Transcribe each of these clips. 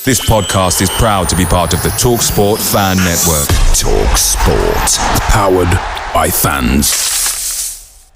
This podcast is proud to be part of the TalkSport Fan Network. TalkSport. Powered by fans.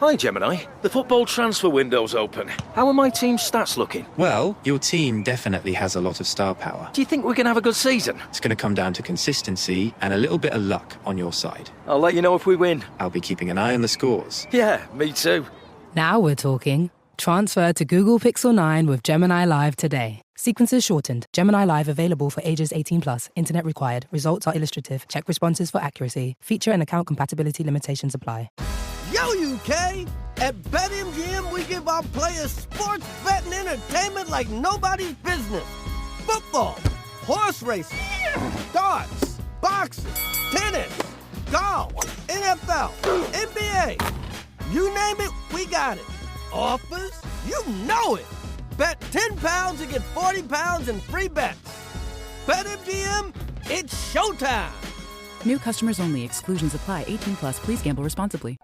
Hi Gemini, the football transfer window's open. How are my team's stats looking? Well, your team definitely has a lot of star power. Do you think we're going to have a good season? It's going to come down to consistency and a little bit of luck on your side. I'll let you know if we win. I'll be keeping an eye on the scores. Yeah, me too. Now we're talking. Transfer to Google Pixel 9 with Gemini Live today. Sequences shortened. Gemini Live available for ages 18+. Internet required. Results are illustrative. Check responses for accuracy. Feature and account compatibility limitations apply. Yo, UK! At BetMGM, we give our players sports betting entertainment like nobody's business. Football, horse racing, darts, boxing, tennis, golf, NFL, NBA. You name it, we got it. Offers? You know it. Bet £10 and get £40 in free bets. BetMGM, it's showtime. New customers only. Exclusions apply. 18+. Please gamble responsibly.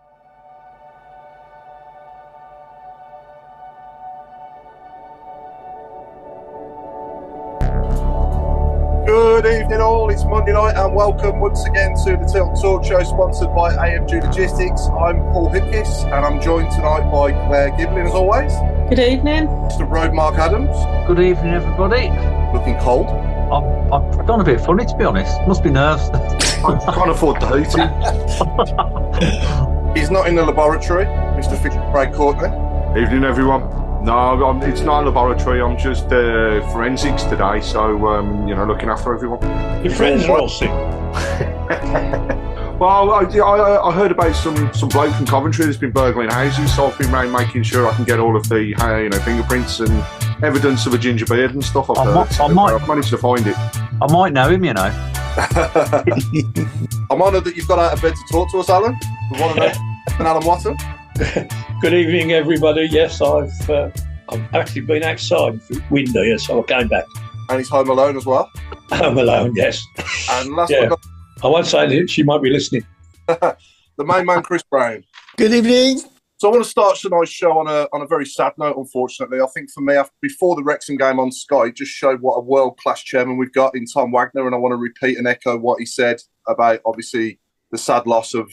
Good evening all, it's Monday night and welcome once again to the Tilton Talk Show sponsored by AMG Logistics. I'm Paul Hipkiss and I'm joined tonight by Claire Giblin as always. Good evening. Mr. Road Mark Adams. Good evening everybody. Looking cold. I've gone a bit funny to be honest, must be nerves. I can't afford the heating. He's not in the laboratory, Mr. Fisher Craig Courtney. Evening everyone. No, it's not a laboratory. I'm just forensics today, so looking after everyone. Your friends are all sick. Well, I heard about some bloke from Coventry that's been burgling houses, so I've been around making sure I can get all of the fingerprints and evidence of a ginger beard and stuff. I've managed to find it. I might know him, you know. I'm honoured that you've got out of bed to talk to us, Alan. We want to know Alan Watton. Good evening, everybody. Yes, I've actually been outside the window, yes, so I came back. And he's home alone as well. Home alone, yes. And last yeah. I won't say that, she might be listening. The main man, Chris Browne. Good evening. So I want to start tonight's show on a very sad note, unfortunately. I think for me, before the Wrexham game on Sky, it just showed what a world-class chairman we've got in Tom Wagner, and I want to repeat and echo what he said about, obviously, the sad loss of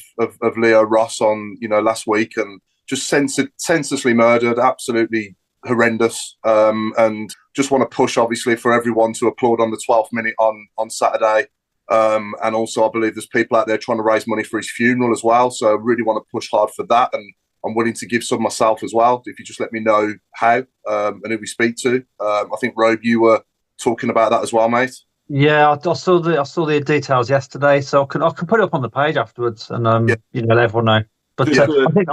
Leo Ross on last week, and just senselessly murdered, absolutely horrendous. And just want to push, obviously, for everyone to applaud on the 12th minute on Saturday. And also, I believe there's people out there trying to raise money for his funeral as well. So I really want to push hard for that, and I'm willing to give some myself as well. If you just let me know how and who we speak to. I think Robe, you were talking about that as well, mate. Yeah, I saw the details yesterday, so I can put it up on the page afterwards, and let everyone know. But I think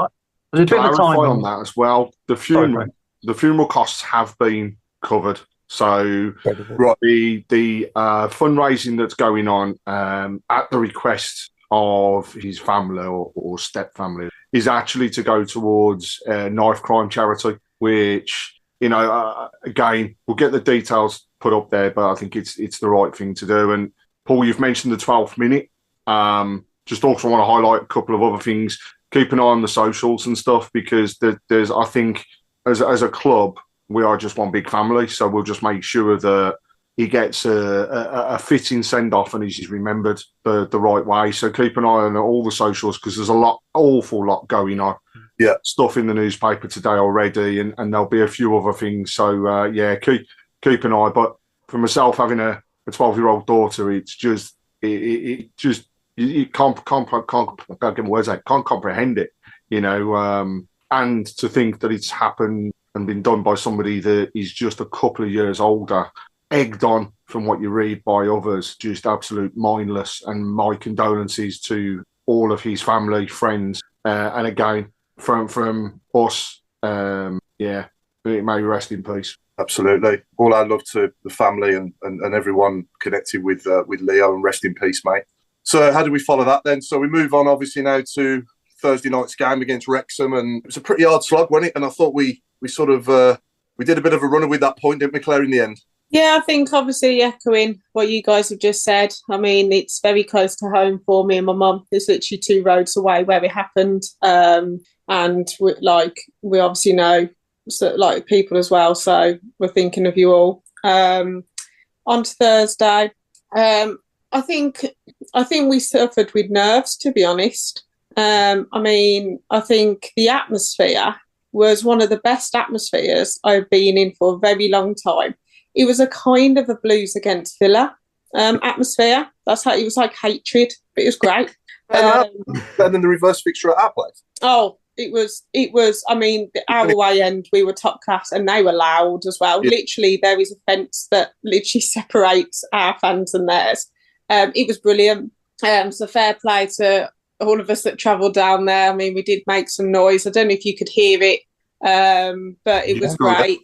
there's a bit of time on that as well. The funeral costs have been covered, so the fundraising that's going on at the request of his family or step family is actually to go towards knife crime charity, which again we'll get the details put up there, but I think it's the right thing to do. And Paul, you've mentioned the 12th minute. Just also want to highlight a couple of other things. Keep an eye on the socials and stuff, because there's I think as a club we are just one big family, so we'll just make sure that he gets a fitting send off and he's remembered the right way. So keep an eye on all the socials, because there's awful lot going on. Yeah, stuff in the newspaper today already, and there'll be a few other things. So keep an eye. But for myself, having a 12-year-old daughter, it's just you can't get my words out, can't comprehend it, and to think that it's happened and been done by somebody that is just a couple of years older, egged on from what you read by others, just absolute mindless. And my condolences to all of his family, friends, and again from us, may he rest in peace. Absolutely. All our love to the family and everyone connected with Leo, and rest in peace, mate. So how do we follow that then? So we move on, obviously, now to Thursday night's game against Wrexham, and it was a pretty hard slog, wasn't it? And I thought we sort of we did a bit of a runner with that point, didn't we, Claire, in the end? Yeah, I think obviously echoing what you guys have just said. I mean, it's very close to home for me and my mum. It's literally 2 roads away where it happened. And we obviously know like people as well. So we're thinking of you all. On to Thursday. I think we suffered with nerves, to be honest. I think the atmosphere was one of the best atmospheres I've been in for a very long time. It was a kind of a Blues against Villa atmosphere. That's how it was, like hatred, but it was great. Better than the reverse fixture at our place. Oh, it was. Our away end, we were top class, and they were loud as well. Yeah. Literally, there is a fence that literally separates our fans and theirs. It was brilliant. So fair play to all of us that travelled down there. I mean, we did make some noise. I don't know if you could hear it, but it was great.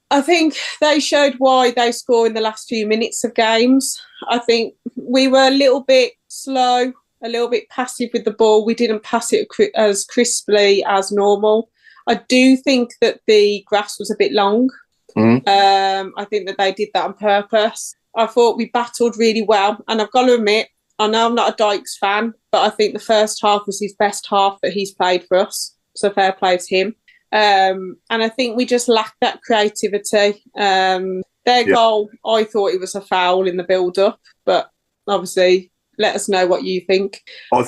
I think they showed why they score in the last few minutes of games. I think we were a little bit slow, a little bit passive with the ball. We didn't pass it as crisply as normal. I do think that the grass was a bit long. I think that they did that on purpose. I thought we battled really well. And I've got to admit, I know I'm not a Dykes fan, but I think the first half was his best half that he's played for us. So fair play to him. And I think we just lacked that creativity. Their goal, I thought it was a foul in the build-up, but obviously let us know what you think. I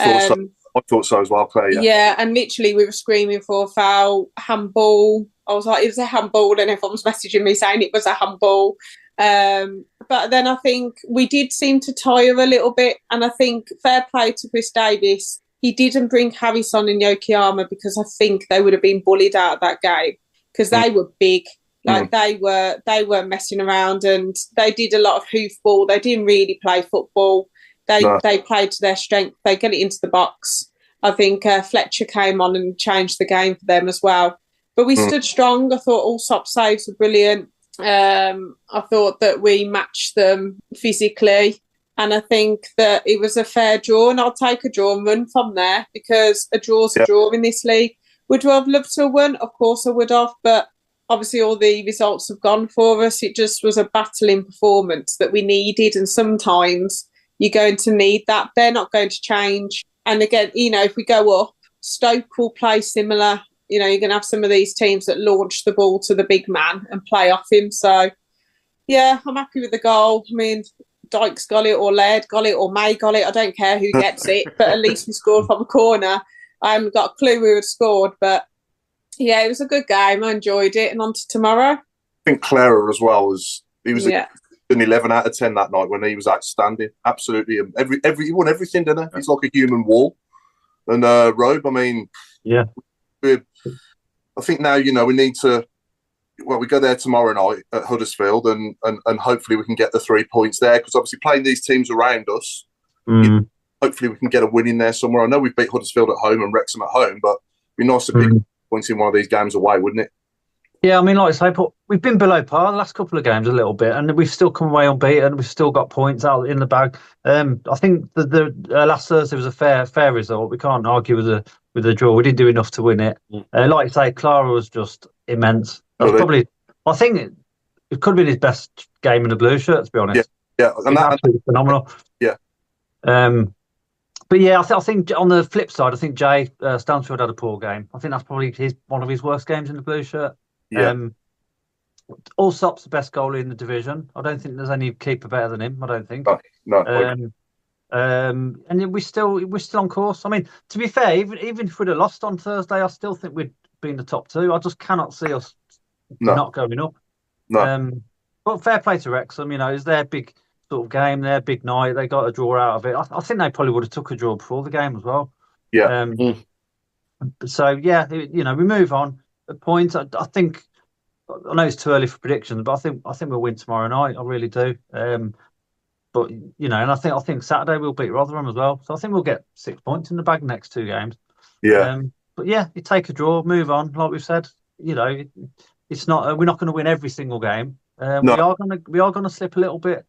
thought so as well, Claire. Yeah, and literally we were screaming for a foul, handball. I was like, it was a handball, and everyone was messaging me saying it was a handball. But then I think we did seem to tire a little bit, and I think fair play to Chris Davis. He didn't bring Harrison and Yokoyama because I think they would have been bullied out of that game because they were big. Like they were messing around, and they did a lot of hoofball. They didn't really play football. They played to their strength. They get it into the box. I think Fletcher came on and changed the game for them as well. But we stood strong. I thought all stop saves were brilliant. I thought that we matched them physically. And I think that it was a fair draw, and I'll take a draw and run from there because a draw's a draw in this league. Would I have loved to have won? Of course I would have, but obviously all the results have gone for us. It just was a battling performance that we needed, and sometimes you're going to need that. They're not going to change. And again, if we go up, Stoke will play similar. You're going to have some of these teams that launch the ball to the big man and play off him. So, yeah, I'm happy with the goal. I mean, Dykes got it, or Laird got it, or May got it. I don't care who gets it, but at least we scored from a corner. I haven't got a clue who had scored, but yeah, it was a good game. I enjoyed it. And on to tomorrow. I think Klarer as well was an 11 out of 10 that night when he was outstanding. Absolutely, he won everything, didn't he? He's like a human wall. And Robe, I mean, I think now we need to. Well, we go there tomorrow night at Huddersfield, and hopefully we can get the 3 points there because obviously playing these teams around us, hopefully we can get a win in there somewhere. I know we've beat Huddersfield at home and Wrexham at home, but it'd be nice to pick points in one of these games away, wouldn't it? Yeah, I mean, like I say, we've been below par the last couple of games a little bit, and we've still come away unbeaten. We've still got points out in the bag. I think the last Thursday was a fair result. We can't argue with the draw. We didn't do enough to win it. Like you say, Klarer was just immense. That's probably. I think it could have been his best game in the blue shirt, to be honest. Yeah, and that's absolutely phenomenal. Yeah. But yeah, I think on the flip side, I think Jay Stansfield had a poor game. I think that's probably one of his worst games in the blue shirt. Yeah. Allsop's the best goalie in the division. I don't think there's any keeper better than him. I don't think. No. And we're still on course. I mean, to be fair, even if we'd have lost on Thursday, I still think we'd be in the top two. I just cannot see us not going up. No. But fair play to Wrexham. It's their big sort of game, their big night. They got a draw out of it. I think they probably would have took a draw before the game as well. Yeah. So yeah, we move on. The points. I think. I know it's too early for predictions, but I think we'll win tomorrow night. I really do. But and I think Saturday we'll beat Rotherham as well. So I think we'll get 6 points in the bag next two games. Yeah. But yeah, you take a draw, move on. Like we've said, it's not. We're not going to win every single game. No. We are going to slip a little bit.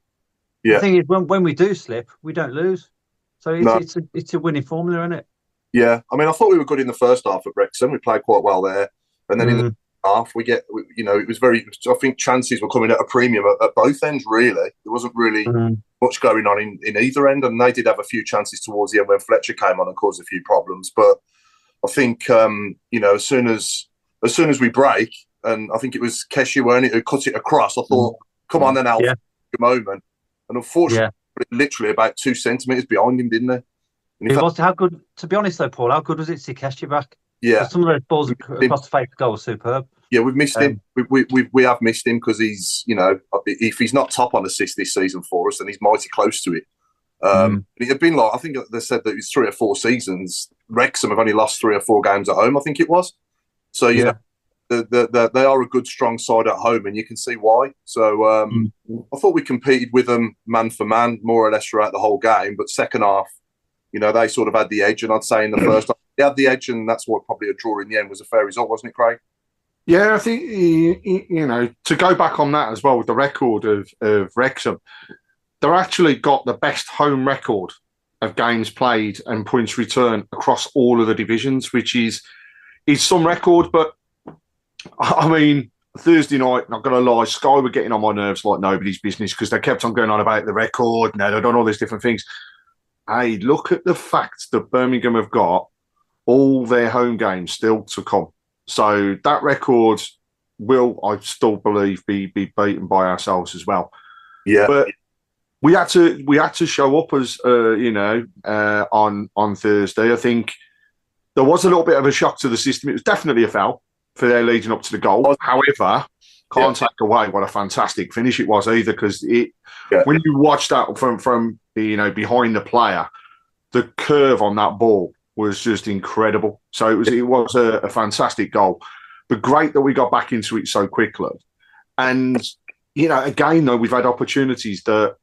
Yeah. The thing is, when we do slip, we don't lose. So it's a winning formula, isn't it? Yeah. I mean, I thought we were good in the first half at Wrexham. We played quite well there, and then in the half it was very. I think chances were coming at a premium at both ends. Really, there wasn't really much going on in either end, and they did have a few chances towards the end when Fletcher came on and caused a few problems. But I think as soon as we break, and I think it was Keshy, weren't it, who cut it across. I thought, come on then, Alf, a moment. And unfortunately, literally about 2 centimetres behind him, didn't they? It was how good, to be honest though, Paul, how good was it to see Keshy back? Yeah. Some of those balls across the face goal were superb. Yeah, we've missed him. We have missed him because he's, if he's not top on assists this season for us, then he's mighty close to it. It had been like, I think they said that it was 3 or 4 seasons. Wrexham have only lost 3 or 4 games at home, I think it was. So, you know, they are a good, strong side at home, and you can see why. So I thought we competed with them man for man, more or less throughout the whole game. But second half, they sort of had the edge. And I'd say in the first half, they had the edge, and that's what probably a draw in the end was a fair result, wasn't it, Craig? Yeah, I think, to go back on that as well with the record of Wrexham, they've actually got the best home record of games played and points returned across all of the divisions, which is some record. But, I mean, Thursday night, not going to lie, Sky were getting on my nerves like nobody's business because they kept on going on about the record and they've done all these different things. Hey, look at the fact that Birmingham have got all their home games still to come. So that record will, I still believe, be beaten by ourselves as well. Yeah. But we had to show up as on Thursday. I think there was a little bit of a shock to the system. It was definitely a foul for their leading up to the goal. However, can't take away what a fantastic finish it was either, because when you watch that from behind the player, the curve on that ball was just incredible. So it was a fantastic goal. But great that we got back into it so quickly. And, again, though, we've had opportunities that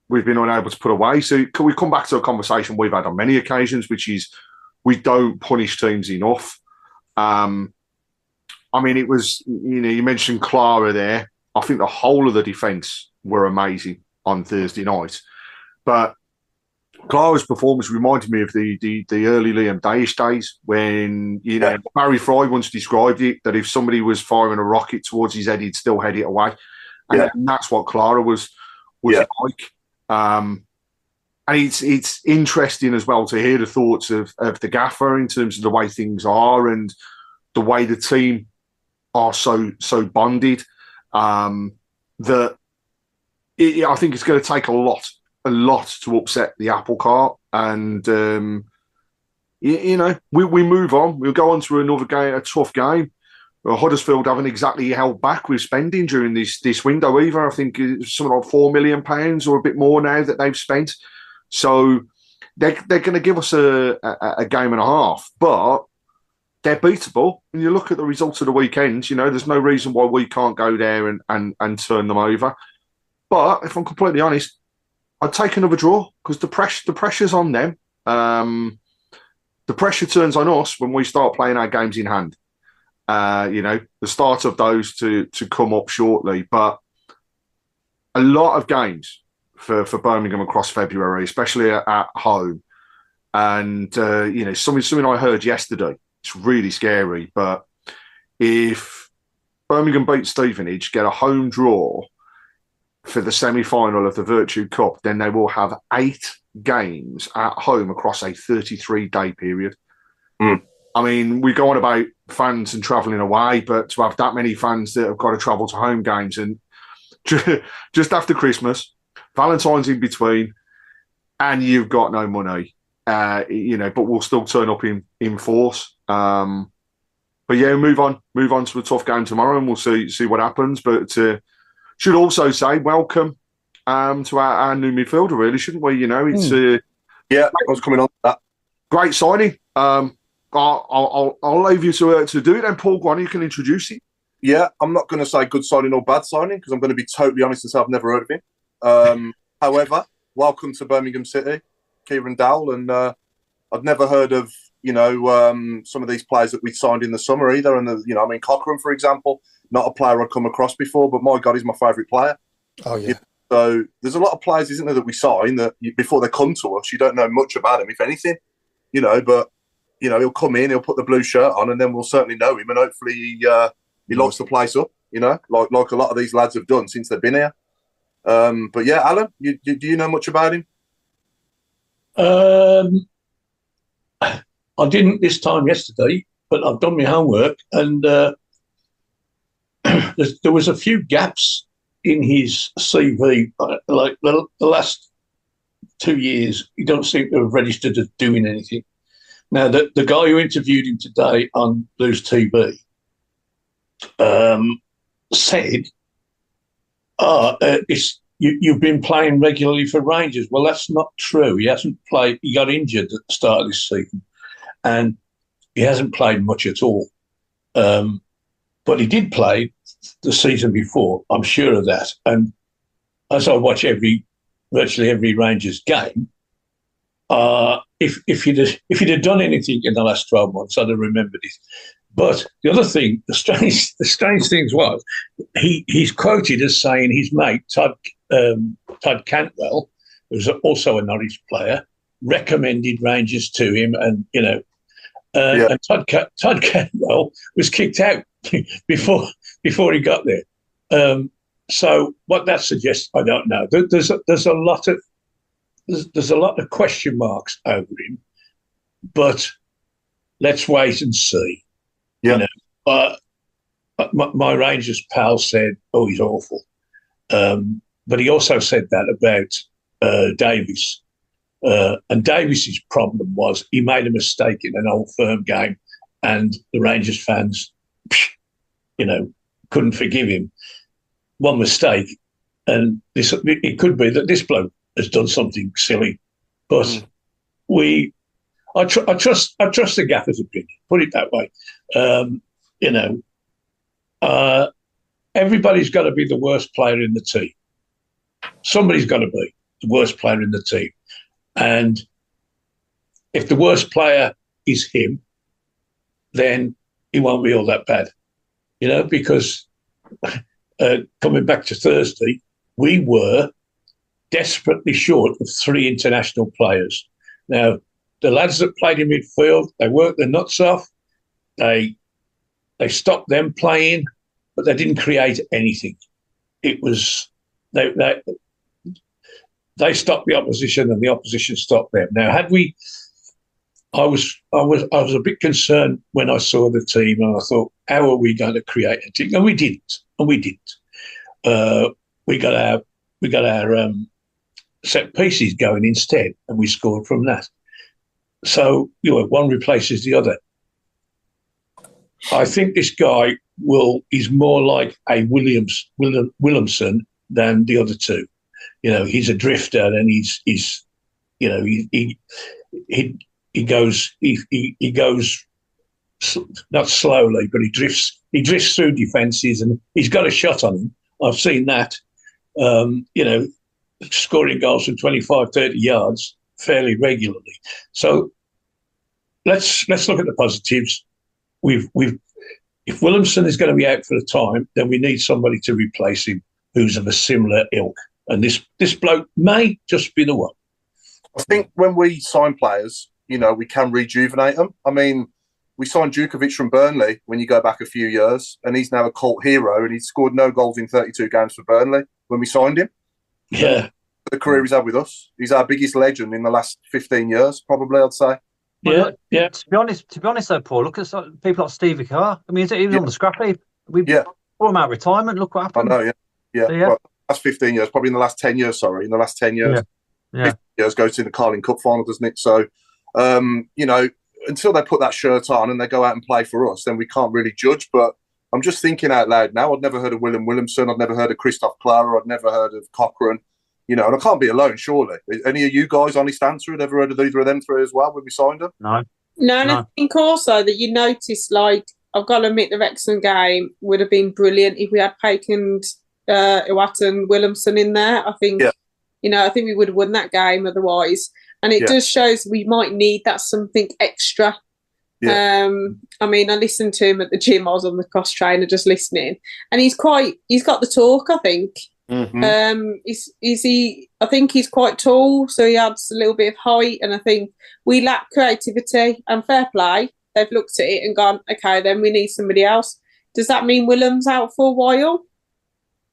we've been unable to put away. So can we come back to a conversation we've had on many occasions, which is we don't punish teams enough. It was, you mentioned Klarer there. I think the whole of the defence were amazing on Thursday night. But Klarer's performance reminded me of the early Liam Dayish days when, Barry Fry once described it, that if somebody was firing a rocket towards his head, he'd still head it away. And that's what Klarer was like. And it's interesting as well to hear the thoughts of the gaffer in terms of the way things are and the way the team are so bonded, that I think it's going to take a lot to upset the apple cart. And, we move on. We'll go on to another game, a tough game. Huddersfield haven't exactly held back with spending during this window either. I think it's something like £4 million or a bit more now that they've spent. So they're going to give us a game and a half, but they're beatable. When you look at the results of the weekend, there's no reason why we can't go there and turn them over. But if I'm completely honest, I'd take another draw because the pressure's on them. The pressure turns on us when we start playing our games in hand. The start of those to come up shortly. But a lot of games for Birmingham across February, especially at home. And, something I heard yesterday, it's really scary. But if Birmingham beat Stevenage, get a home draw for the semi-final of the Virtue Cup, then they will have 8 games at home across a 33-day period. I mean, we go on about fans and travelling away, but to have that many fans that have got to travel to home games and just after Christmas, Valentine's in between, and you've got no money, but we'll still turn up in force. But yeah, move on to a tough game tomorrow, and we'll see what happens. But should also say welcome to our new midfielder, really, shouldn't we? It's I was coming on to that. Great signing. I'll leave you to do it, and Paul, go on, you can introduce it. Yeah, I'm not going to say good signing or bad signing because I'm going to be totally honest and say I've never heard of him. However, welcome to Birmingham City, Kieran Dowell, and I'd never heard of some of these players that we signed in the summer either. And Cochrane, for example, not a player I'd come across before, but my God, he's my favourite player. Oh yeah. So there's a lot of players, isn't there, that we sign that before they come to us, you don't know much about them, if anything, But he'll come in, he'll put the blue shirt on, and then we'll certainly know him, and hopefully he lights the place up, like a lot of these lads have done since they've been here. But yeah, Alan, do you know much about him? I didn't this time yesterday, but I've done my homework, and there was a few gaps in his CV, like the last 2 years. He don't seem to have registered as doing anything. Now, the guy who interviewed him today on Blues TV said, you've been playing regularly for Rangers. Well, that's not true. He hasn't played. He got injured at the start of this season, and he hasn't played much at all. But he did play the season before. I'm sure of that. And as I watch virtually every Rangers game, if he'd have done anything in the last 12 months, I'd have remembered it. But the other thing, the strange thing was, he's quoted as saying his mate Todd Cantwell, who's also a Norwich player, recommended Rangers to him, and and Todd Cantwell was kicked out before he got there. So what that suggests, I don't know. There's a lot of question marks over him, but let's wait and see. Yeah. My Rangers pal said, "Oh, he's awful," but he also said that about Davies. And Davies's problem was he made a mistake in an Old Firm game, and the Rangers fans, couldn't forgive him. One mistake, and it could be that this bloke has done something silly, but I trust the gaffer's opinion. Put it that way. Everybody's got to be the worst player in the team. Somebody's got to be the worst player in the team. And if the worst player is him, then he won't be all that bad, because coming back to Thursday, we were desperately short of 3 international players. Now, the lads that played in midfield, they worked their nuts off. They stopped them playing, but they didn't create anything. It was they stopped the opposition, and the opposition stopped them. Now, I was a bit concerned when I saw the team, and I thought, how are we going to create a team? And we didn't. We got our set pieces going instead, and we scored from that. So one replaces the other. I think this guy is more like a Williamson than the other two. He's a drifter, and he goes not slowly, but he drifts through defences, and he's got a shot on him. I've seen that. Scoring goals from 25, 30 yards fairly regularly. So let's look at the positives. If Williamson is going to be out for a time, then we need somebody to replace him who's of a similar ilk. And this bloke may just be the one. I think when we sign players, we can rejuvenate them. I mean, we signed Djukovic from Burnley when you go back a few years, and he's now a cult hero, and he's scored no goals in 32 games for Burnley when we signed him. Yeah. The career he's had with us. He's our biggest legend in the last 15 years, probably, I'd say. Yeah. To be honest, though, Paul, look at people like Stevie Carr. I mean, he was on the scrap heap. We brought him out of retirement. Look what happened. I know, yeah. So, well, last 15 years, probably in the last 10 years, sorry. In the last 10 years. Yeah. 15 years goes to the Carling Cup final, doesn't it? So, until they put that shirt on and they go out and play for us, then we can't really judge. But I'm just thinking out loud now. I'd never heard of Williamson. I'd never heard of Christoph Klarer. I'd never heard of Cochrane. And I can't be alone, surely. Any of you guys, honest answer, had ever heard of either of them three as well when we signed them? No. And I think also that you noticed, I've got to admit, the Wrexham game would have been brilliant if we had Paken, Watton, Williamson in there. I think, I think we would have won that game otherwise. And it just shows we might need that something extra. Yeah. I listened to him at the gym. I was on the cross trainer just listening, and he's got the talk, I think. Mm-hmm. I think he's quite tall, so he adds a little bit of height, and I think we lack creativity and fair play. They've looked at it and gone, okay, then we need somebody else. Does that mean Willem's out for a while?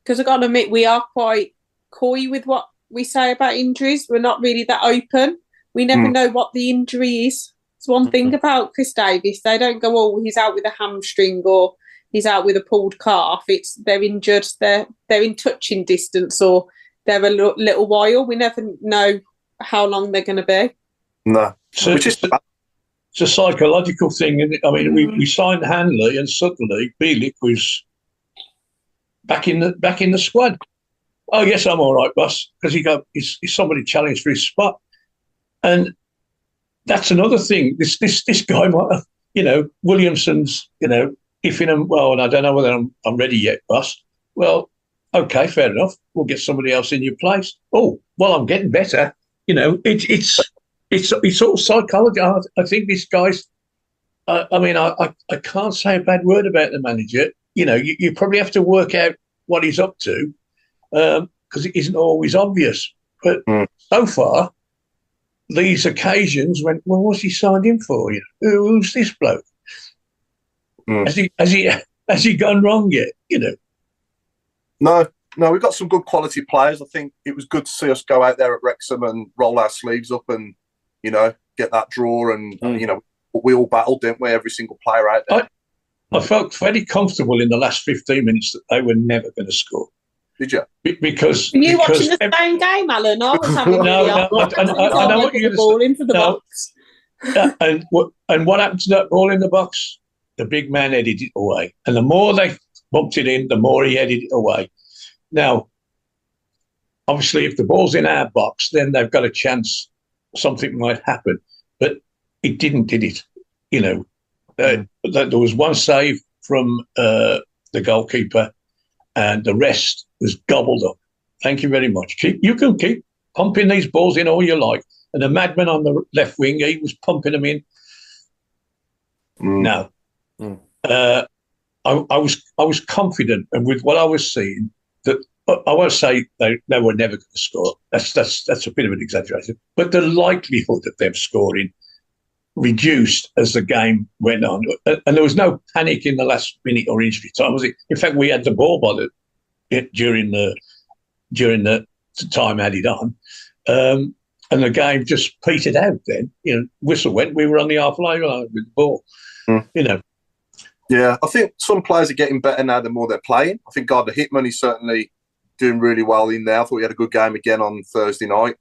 Because I've got to admit, we are quite coy with what we say about injuries. We're not really that open. We never know what the injury is. It's one thing about Chris Davies. They don't go, oh, he's out with a hamstring, or he's out with a pulled calf. They're injured. They're in touching distance, or they're a little while. We never know how long they're going to be. No, it's a psychological thing. Isn't it? I mean, we signed Hanley, and suddenly Bielik was back in the squad. Oh yes, I'm all right, boss, because he's somebody challenged for his spot, and that's another thing. This guy might have, Williamson's, ifing him. Well, and I don't know whether I'm ready yet, boss. Well, okay, fair enough. We'll get somebody else in your place. Oh, well, I'm getting better. It's all psychology. I think this guy's. I can't say a bad word about the manager. You probably have to work out what he's up to, because it isn't always obvious. But so far, these occasions when, well, what's he signed in for? Who's this bloke? Has he gone wrong yet? No, we've got some good quality players. I think it was good to see us go out there at Wrexham and roll our sleeves up and, get that draw. And, we all battled, didn't we? Every single player out there. I felt very comfortable in the last 15 minutes that they were never going to score. Did you? Because were you watching the same game, Alan? I was having I know what you're ball into the box. And what happened to that ball in the box? The big man headed it away. And the more they bumped it in, the more he headed it away. Now, obviously, if the ball's in our box, then they've got a chance something might happen. But it didn't, did it? There was one save from the goalkeeper, and the rest was gobbled up. Thank you very much. You can keep pumping these balls in all you like. And the madman on the left wing, he was pumping them in. No. I was confident, and with what I was seeing, that I won't say they were never going to score. That's a bit of an exaggeration. But the likelihood of them scoring reduced as the game went on, and there was no panic in the last minute or injury time, was it? In fact, we had the ball by during the time added on, and the game just petered out. Then whistle went. We were on the halfway line with the ball. Yeah, I think some players are getting better now the more they're playing. I think Gardner Hickman is certainly doing really well in there. I thought he had a good game again on Thursday night.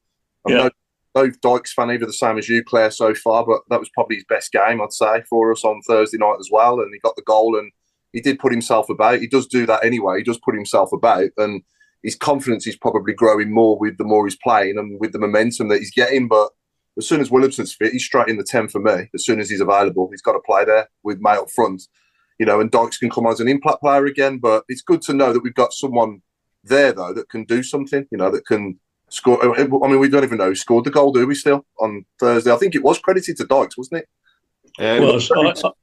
I'm no Dykes fan either, the same as you, Claire, so far, but that was probably his best game, I'd say, for us on Thursday night as well. And he got the goal, and he did put himself about. He does do that anyway. He does put himself about, and his confidence is probably growing more with the more he's playing and with the momentum that he's getting. But as soon as Williamson's fit, he's straight in the 10 for me. As soon as he's available, he's got to play there with May up front. And Dykes can come on as an impact player again. But it's good to know that we've got someone there, though, that can do something, that can score. I mean, we don't even know who scored the goal, do we, still, on Thursday? I think it was credited to Dykes, wasn't it? Yeah, it was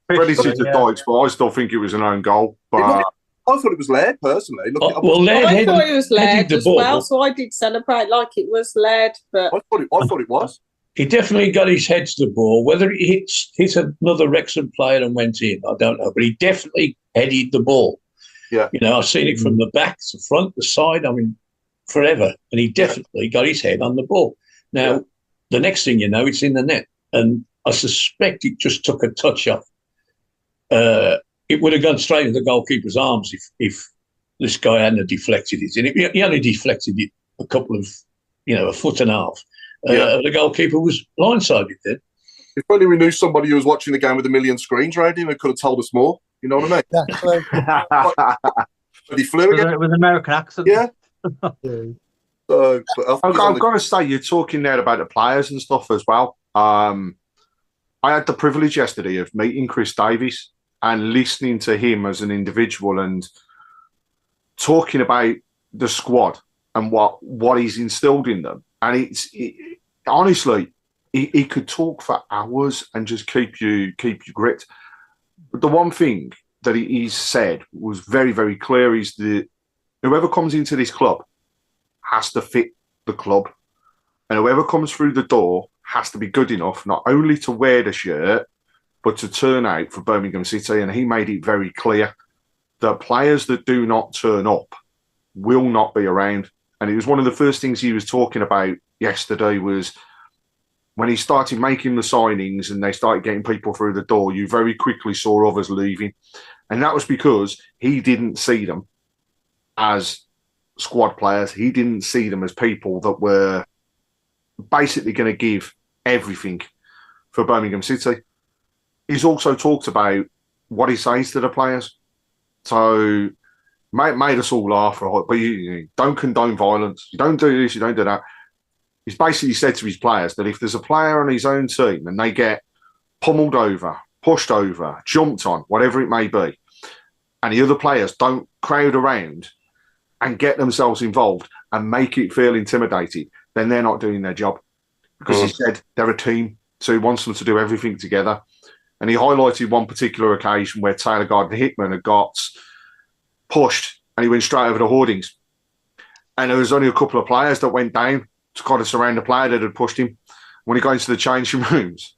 credited to Dykes, but I still think it was an own goal. But I thought it was Laird, personally. I thought it was Laird as well, so I did celebrate like it was Laird. But I thought it was. He definitely got his head to the ball. Whether it hit another Wrexham player and went in, I don't know. But he definitely headed the ball. Yeah. I've seen it from the back, the front, the side, forever. And he definitely got his head on the ball. Now, the next thing you know, it's in the net. And I suspect it just took a touch off. It would have gone straight into the goalkeeper's arms if this guy hadn't deflected it. And he only deflected it a couple of, a foot and a half. The goalkeeper was blindsided then. If only we knew somebody who was watching the game with a million screens around him and could have told us more. You know what I mean? Exactly. But he flew again. With an American accent. Yeah. So, I've got to say, you're talking there about the players and stuff as well. I had the privilege yesterday of meeting Chris Davies and listening to him as an individual and talking about the squad and what he's instilled in them. And honestly, he could talk for hours and just keep you gripped. But the one thing that he said was very, very clear is that whoever comes into this club has to fit the club. And whoever comes through the door has to be good enough not only to wear the shirt, but to turn out for Birmingham City. And he made it very clear that players that do not turn up will not be around. And it was one of the first things he was talking about yesterday was when he started making the signings and they started getting people through the door, you very quickly saw others leaving. And that was because he didn't see them as squad players. He didn't see them as people that were basically going to give everything for Birmingham City. He's also talked about what he says to the players. So made us all laugh, right? But you don't condone violence. You don't do this, you don't do that. He's basically said to his players that if there's a player on his own team and they get pummeled over, pushed over, jumped on, whatever it may be, and the other players don't crowd around and get themselves involved and make it feel intimidated, then they're not doing their job. Because he said they're a team, so he wants them to do everything together. And he highlighted one particular occasion where Taylor Gardner-Hickman had got pushed and he went straight over the hoardings. And there was only a couple of players that went down to kind of surround the player that had pushed him. When he got into the changing rooms,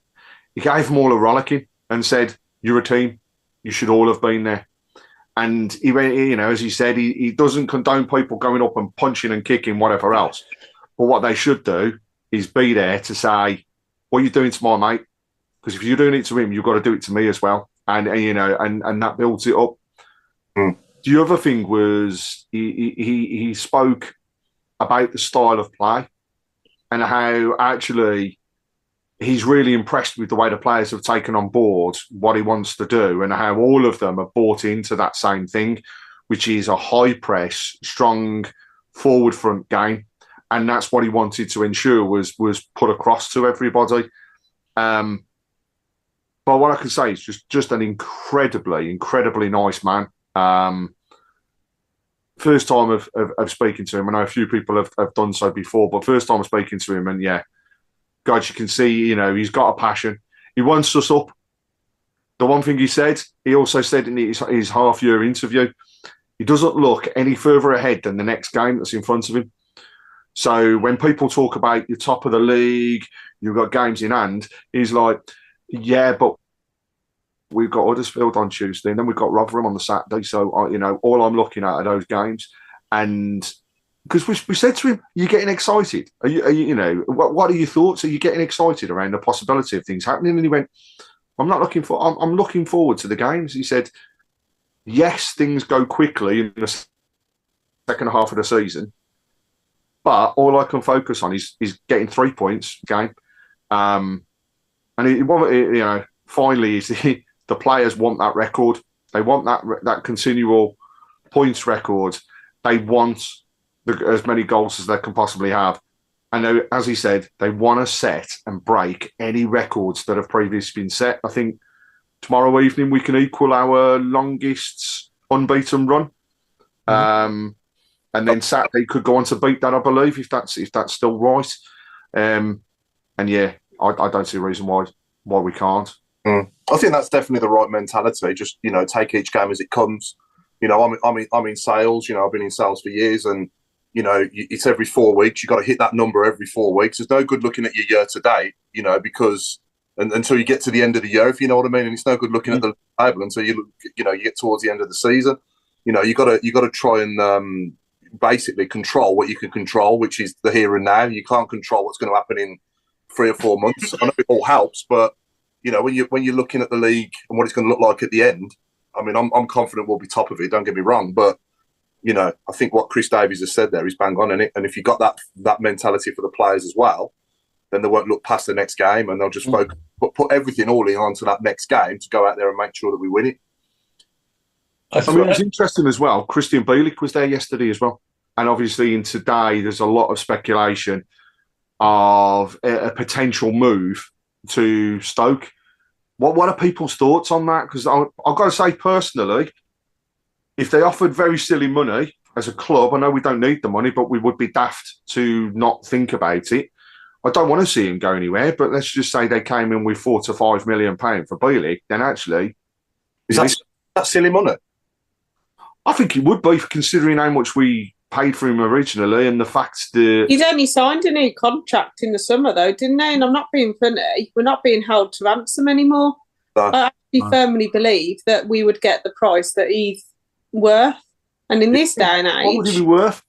he gave them all a rollicking and said, "You're a team. You should all have been there." And he went, as he said, he doesn't condone people going up and punching and kicking, whatever else. But what they should do is be there to say, "What are you doing to my mate? Because if you're doing it to him, you've got to do it to me as well." And that builds it up. The other thing was he spoke about the style of play and how actually he's really impressed with the way the players have taken on board what he wants to do and how all of them have bought into that same thing, which is a high press, strong forward front game. And that's what he wanted to ensure was put across to everybody. But what I can say is just an incredibly nice man. First time of speaking to him. I know a few people have done so before, but first time of speaking to him, and yeah, God, you can see, he's got a passion. He wants us up. The one thing he said, he also said in his half-year interview, he doesn't look any further ahead than the next game that's in front of him. So when people talk about you're top of the league, you've got games in hand, he's like, yeah, but we've got Huddersfield on Tuesday and then we've got Rotherham on the Saturday. So, all I'm looking at are those games. And because we said to him, "You're getting excited. Are you what are your thoughts? Are you getting excited around the possibility of things happening?" And he went, I'm looking forward to the games. He said, yes, things go quickly in the second half of the season, but all I can focus on is getting 3 points a game. And finally, the players want that record. They want that continual points record. They want as many goals as they can possibly have. And as he said, they want to set and break any records that have previously been set. I think tomorrow evening we can equal our longest unbeaten run. And then Saturday could go on to beat that, I believe, if that's still right. And yeah, I don't see a reason why we can't. I think that's definitely the right mentality. Just take each game as it comes. I'm in sales. I've been in sales for years, and it's every 4 weeks. You've got to hit that number every 4 weeks. There's no good looking at your year to date, because until you get to the end of the year, if you know what I mean. And it's no good looking at the table until you get towards the end of the season. You got to try and basically control what you can control, which is the here and now. You can't control what's going to happen in 3 or 4 months. I know it all helps, but when you're looking at the league and what it's going to look like at the end, I mean, I'm confident we'll be top of it. Don't get me wrong, but I think what Chris Davies has said there is bang on in it. And if you got that mentality for the players as well, then they won't look past the next game and they'll just focus, put everything all in onto that next game to go out there and make sure that we win it. It was interesting as well. Christian Bielik was there yesterday as well, and obviously in today there's a lot of speculation of a potential move to Stoke. What are people's thoughts on that? Because I've got to say personally, if they offered very silly money as a club, I know we don't need the money, but we would be daft to not think about it. I don't want to see him go anywhere, but let's just say they came in with £4 to £5 million for Bielik, then actually... Is that silly money? I think it would be, considering how much we paid for him originally and the fact that... He's only signed a new contract in the summer, though, didn't he? And I'm not being funny. We're not being held to ransom anymore. No. I actually firmly believe that we would get the price that he's worth. And in this day and age... What would he be worth?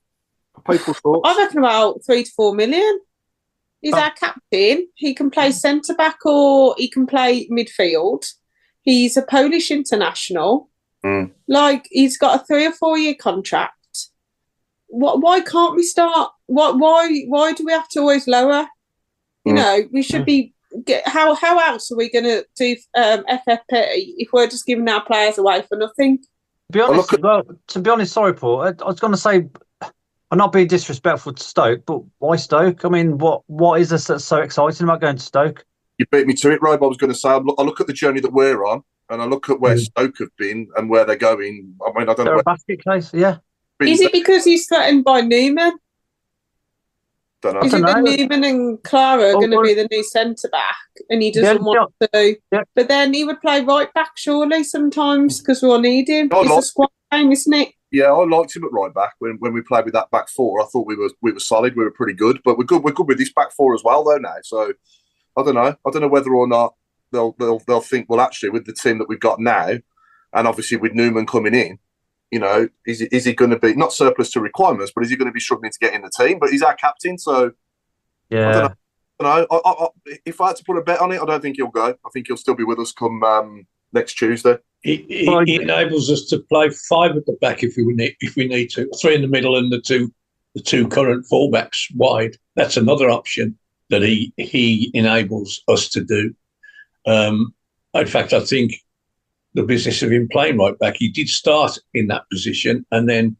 People's thoughts? I reckon about 3 to 4 million. He's our captain. He can play centre-back or he can play midfield. He's a Polish international. Like, he's got a 3 or 4 year contract. Why can't we start? Why do we have to always lower? You know, we should be. How else are we going to do FFP if we're just giving our players away for nothing? To be honest, sorry, Paul. I was going to say, I'm not being disrespectful to Stoke, but why Stoke? I mean, what is this that's so exciting about going to Stoke? You beat me to it, Rob. I was going to say, I look at the journey that we're on, and I look at where Stoke have been and where they're going. I mean, I don't know. They're a basket case, yeah. Is it because he's threatened by Newman? Don't know. Is it that Newman and Klarer are going to be the new centre back, and he doesn't want to? Yeah. But then he would play right back, surely, sometimes, because we'll need him. It's a squad game, isn't it? Yeah, I liked him at right back when we played with that back four. I thought we were solid. We were pretty good, but we're good with this back four as well, though now. So I don't know. I don't know whether or not they'll think, well, actually, with the team that we've got now, and obviously with Newman coming in, you know, is he going to be not surplus to requirements, but is he going to be struggling to get in the team? But he's our captain, so yeah. I don't know. If I had to put a bet on it, I don't think he'll go. I think he'll still be with us come next Tuesday. He enables us to play 5 at the back if we need to, 3 in the middle, and the two current fullbacks wide. That's another option that he enables us to do. In fact, I think the business of him playing right back, he did start in that position, and then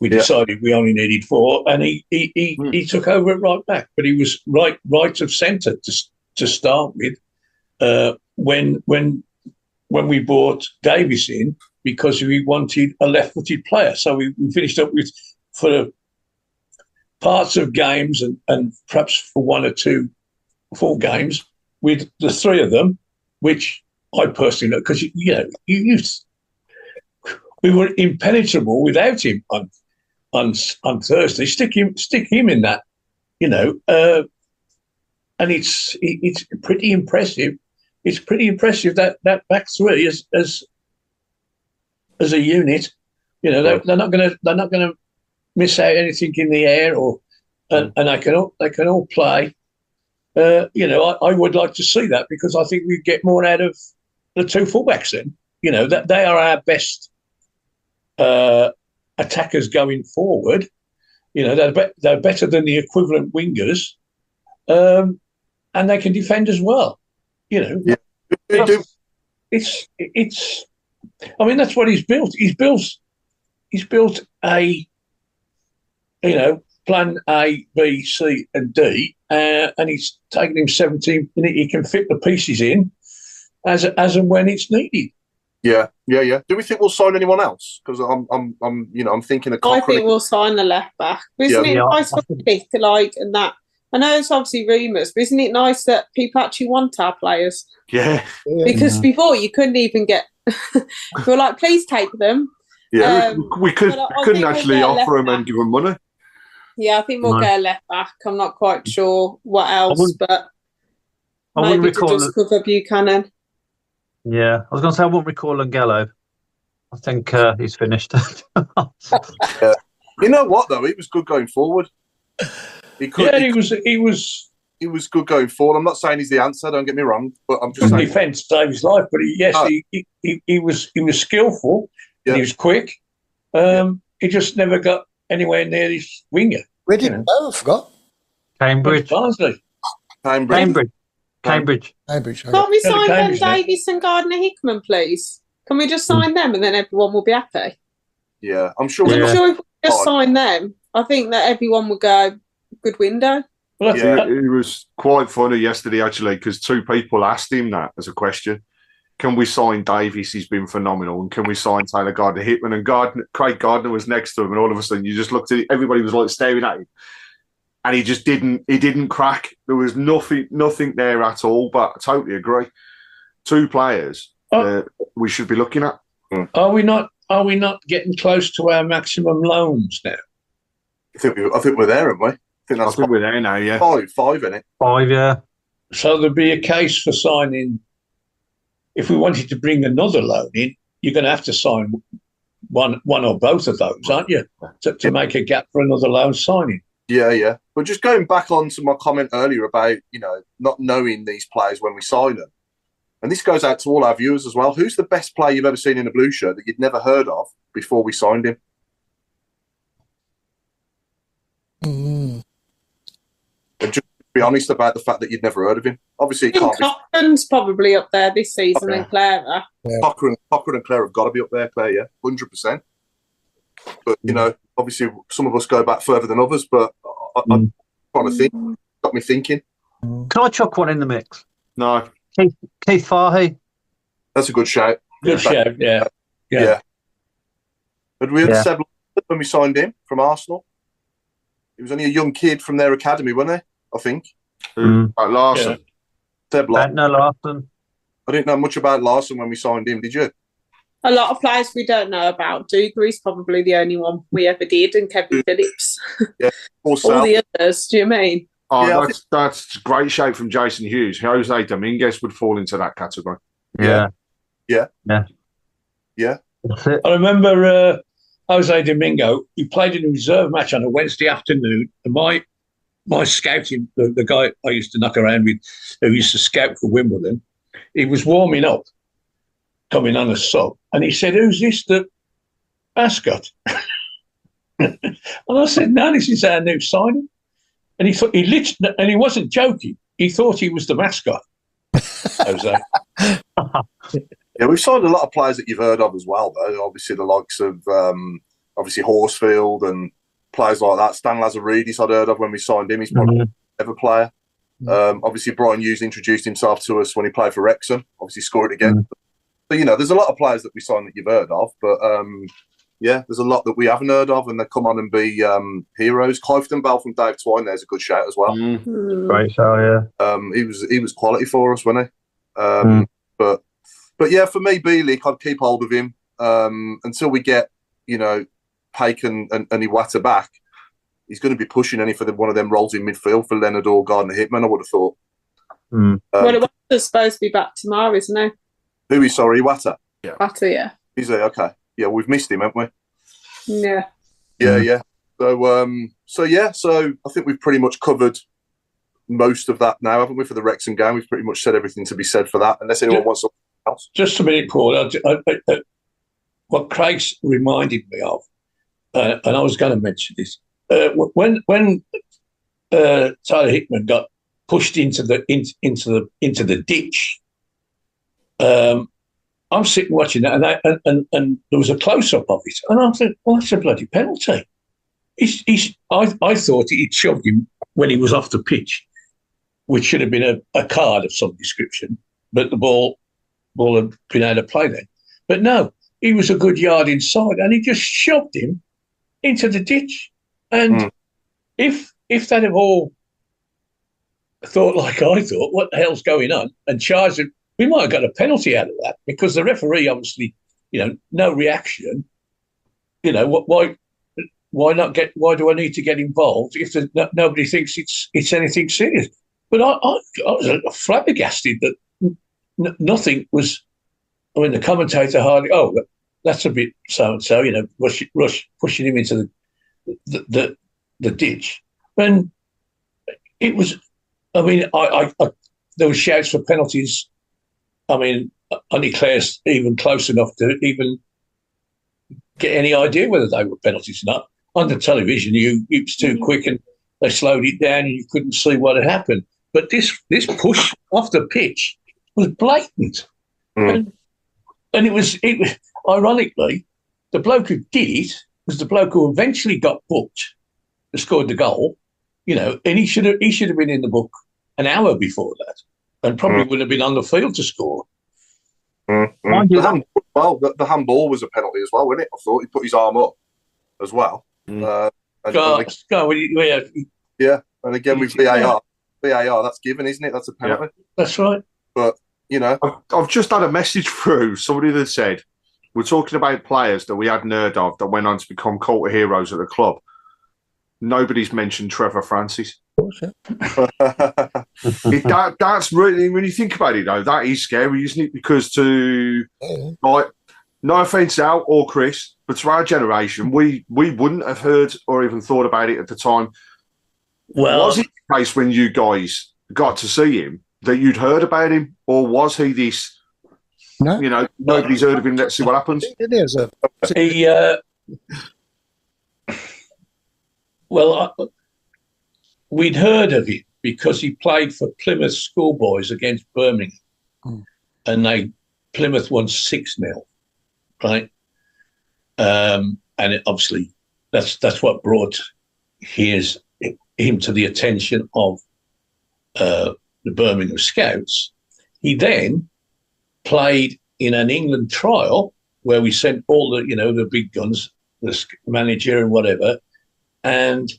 we decided we only needed 4, and he took over at right back, but he was right of centre to start with when we brought Davies in, because we wanted a left-footed player. So we finished up with, for parts of games and perhaps for 1 or 2 full games, with the 3 of them, which I personally know, because we were impenetrable without him on Thursday. Stick him in that, and it's pretty impressive. It's pretty impressive that back 3 as a unit. They're not going to miss out anything in the air, and they can all play. I would like to see that, because I think we get more out of the 2 fullbacks then. That they are our best attackers going forward. They're better than the equivalent wingers, and they can defend as well. It's. I mean, that's what he's built. He's built a, plan A, B, C, and D, and he's taken him 17. He can fit the pieces in as and when it's needed. Yeah. Do we think we'll sign anyone else? Because I'm thinking of. I think we'll sign the left back. Isn't it nice for pick and that? I know it's obviously rumours, but isn't it nice that people actually want our players? Yeah. Because before you couldn't even get. We were like, please take them. Yeah, we couldn't actually offer them and give them money. Yeah, I think we'll get a left back. I'm not quite sure what else, but maybe to just cover Buchanan. Yeah, I was going to say I won't recall Angelo. I think he's finished. Yeah. You know what though? He was good going forward. He was good going forward. I'm not saying he's the answer. Don't get me wrong, but I'm just saying defence saved his life. But he was skillful. Yeah. He was quick. He just never got anywhere near his winger. Where did I forgot? Cambridge. Cambridge. Can't we sign Ben Davies and Gardner Hickman, please? Can we just sign them and then everyone will be happy? Yeah, I'm sure. I'm sure if we just sign them, I think that everyone will go, good window. Well, it was quite funny yesterday, actually, because 2 people asked him that as a question. Can we sign Davies? He's been phenomenal. And can we sign Taylor Gardner-Hickman? And Craig Gardner was next to him, and all of a sudden you just looked at it, everybody was like staring at him. And he just didn't crack. There was nothing there at all, but I totally agree. 2 players we should be looking at. Are we not getting close to our maximum loans now? I think we're there, aren't we? I think we're there now, yeah. 5 in it. 5, yeah. So there'd be a case for signing. If we wanted to bring another loan in, you're going to have to sign one or both of those, aren't you? To make a gap for another loan signing. Yeah. But just going back on to my comment earlier about, not knowing these players when we sign them. and this goes out to all our viewers as well, who's the best player you've ever seen in a blue shirt that you'd never heard of before we signed him? And just be honest about the fact that you'd never heard of him. Obviously, Cochrane's probably up there this season, and Klarer. Cochran and Klarer have got to be up there, Claire, 100%. But, obviously some of us go back further than others, but I'm trying to think. Got me thinking. Can I chuck one in the mix? No. Keith Fahey. That's a good shout. Good shout, yeah. But we had Seb when we signed him from Arsenal. He was only a young kid from their academy, wasn't he? I think. Larson. Seb Larson. I didn't know much about Larson when we signed him, did you? A lot of players we don't know about. Dugarry's probably the only one we ever did, and Kevin Phillips. Yeah. All the others, do you mean? Oh, that's a great shout from Jason Hughes. Jose Dominguez would fall into that category. Yeah. I remember Jose Domingo, he played in a reserve match on a Wednesday afternoon, and my scouting, the guy I used to knock around with, who used to scout for Wimbledon, he was warming up, coming on a sub, and he said, "Who's this, the mascot?" And I said, "No, this is our new signing." And he thought and he wasn't joking. He thought he was the mascot. Jose. Yeah, we've signed a lot of players that you've heard of as well, though. Obviously, the likes of obviously Horsfield and players like that. Stan Lazaridis I'd heard of when we signed him. He's probably ever player. Obviously, Brian Hughes introduced himself to us when he played for Wrexham. Obviously, scored again. So, there's a lot of players that we signed that you've heard of, but there's a lot that we haven't heard of, and they come on and be heroes. Clifton Bell from Dave Twine, there's a good shout as well. Great shout, yeah. He was quality for us, wasn't he? But yeah, for me, Bielik, I'd keep hold of him until we get, Paik and Iwata back. He's going to be pushing any for one of them roles in midfield for Leonard or Gardner Hitman, I would have thought. Well, Iwata's supposed to be back tomorrow, isn't he? Who is, sorry, Iwata? Yeah. Iwata, yeah. Is he? Okay. Yeah, we've missed him, haven't we? Yeah. Yeah. So I think we've pretty much covered most of that now, haven't we, for the Wrexham game? We've pretty much said everything to be said for that, unless anyone wants something else. Just a minute, Paul. What Craig's reminded me of, and I was going to mention this, when Tyler Hickman got pushed into the ditch, I'm sitting watching that, and there was a close up of it, and I'm thinking, well, that's a bloody penalty. I thought he'd shoved him when he was off the pitch, which should have been a card of some description, but the ball had been out of play then. But no, he was a good yard inside, and he just shoved him into the ditch. And if they'd have all thought like I thought, what the hell's going on, and charged him, we might have got a penalty out of that, because the referee obviously, no reaction. Why not get? Why do I need to get involved if nobody thinks it's anything serious? But I was flabbergasted that nothing was. I mean, the commentator hardly. Oh, that's a bit so and so. Rush pushing him into the ditch, and it was. I mean, I there were shouts for penalties. I mean, only Claire's even close enough to even get any idea whether they were penalties or not. On the television, it was too quick, and they slowed it down, and you couldn't see what had happened. But this push off the pitch was blatant, and it was ironically the bloke who did it was the bloke who eventually got booked, who scored the goal, and he should have been in the book an hour before that, and probably would have been on the field to score. The handball was a penalty as well, wasn't it? I thought he put his arm up as well. Yeah, and again with VAR, that's given, isn't it? That's a penalty. Yeah, that's right. But I've just had a message through somebody that said we're talking about players that we hadn't heard of that went on to become cult heroes at the club. Nobody's mentioned Trevor Francis. That's really, when you think about it, though, that is scary, isn't it? Because no offence, Al or Chris, but to our generation, we wouldn't have heard or even thought about it at the time. Well, was it the case when you guys got to see him that you'd heard about him, or was he this? No, you know, nobody's heard of him. Let's see what happens. It is we'd heard of it because he played for Plymouth Schoolboys against Birmingham, and Plymouth won 6-0, right? And obviously, that's what brought him to the attention of the Birmingham Scouts. He then played in an England trial where we sent all the big guns, the manager and whatever, and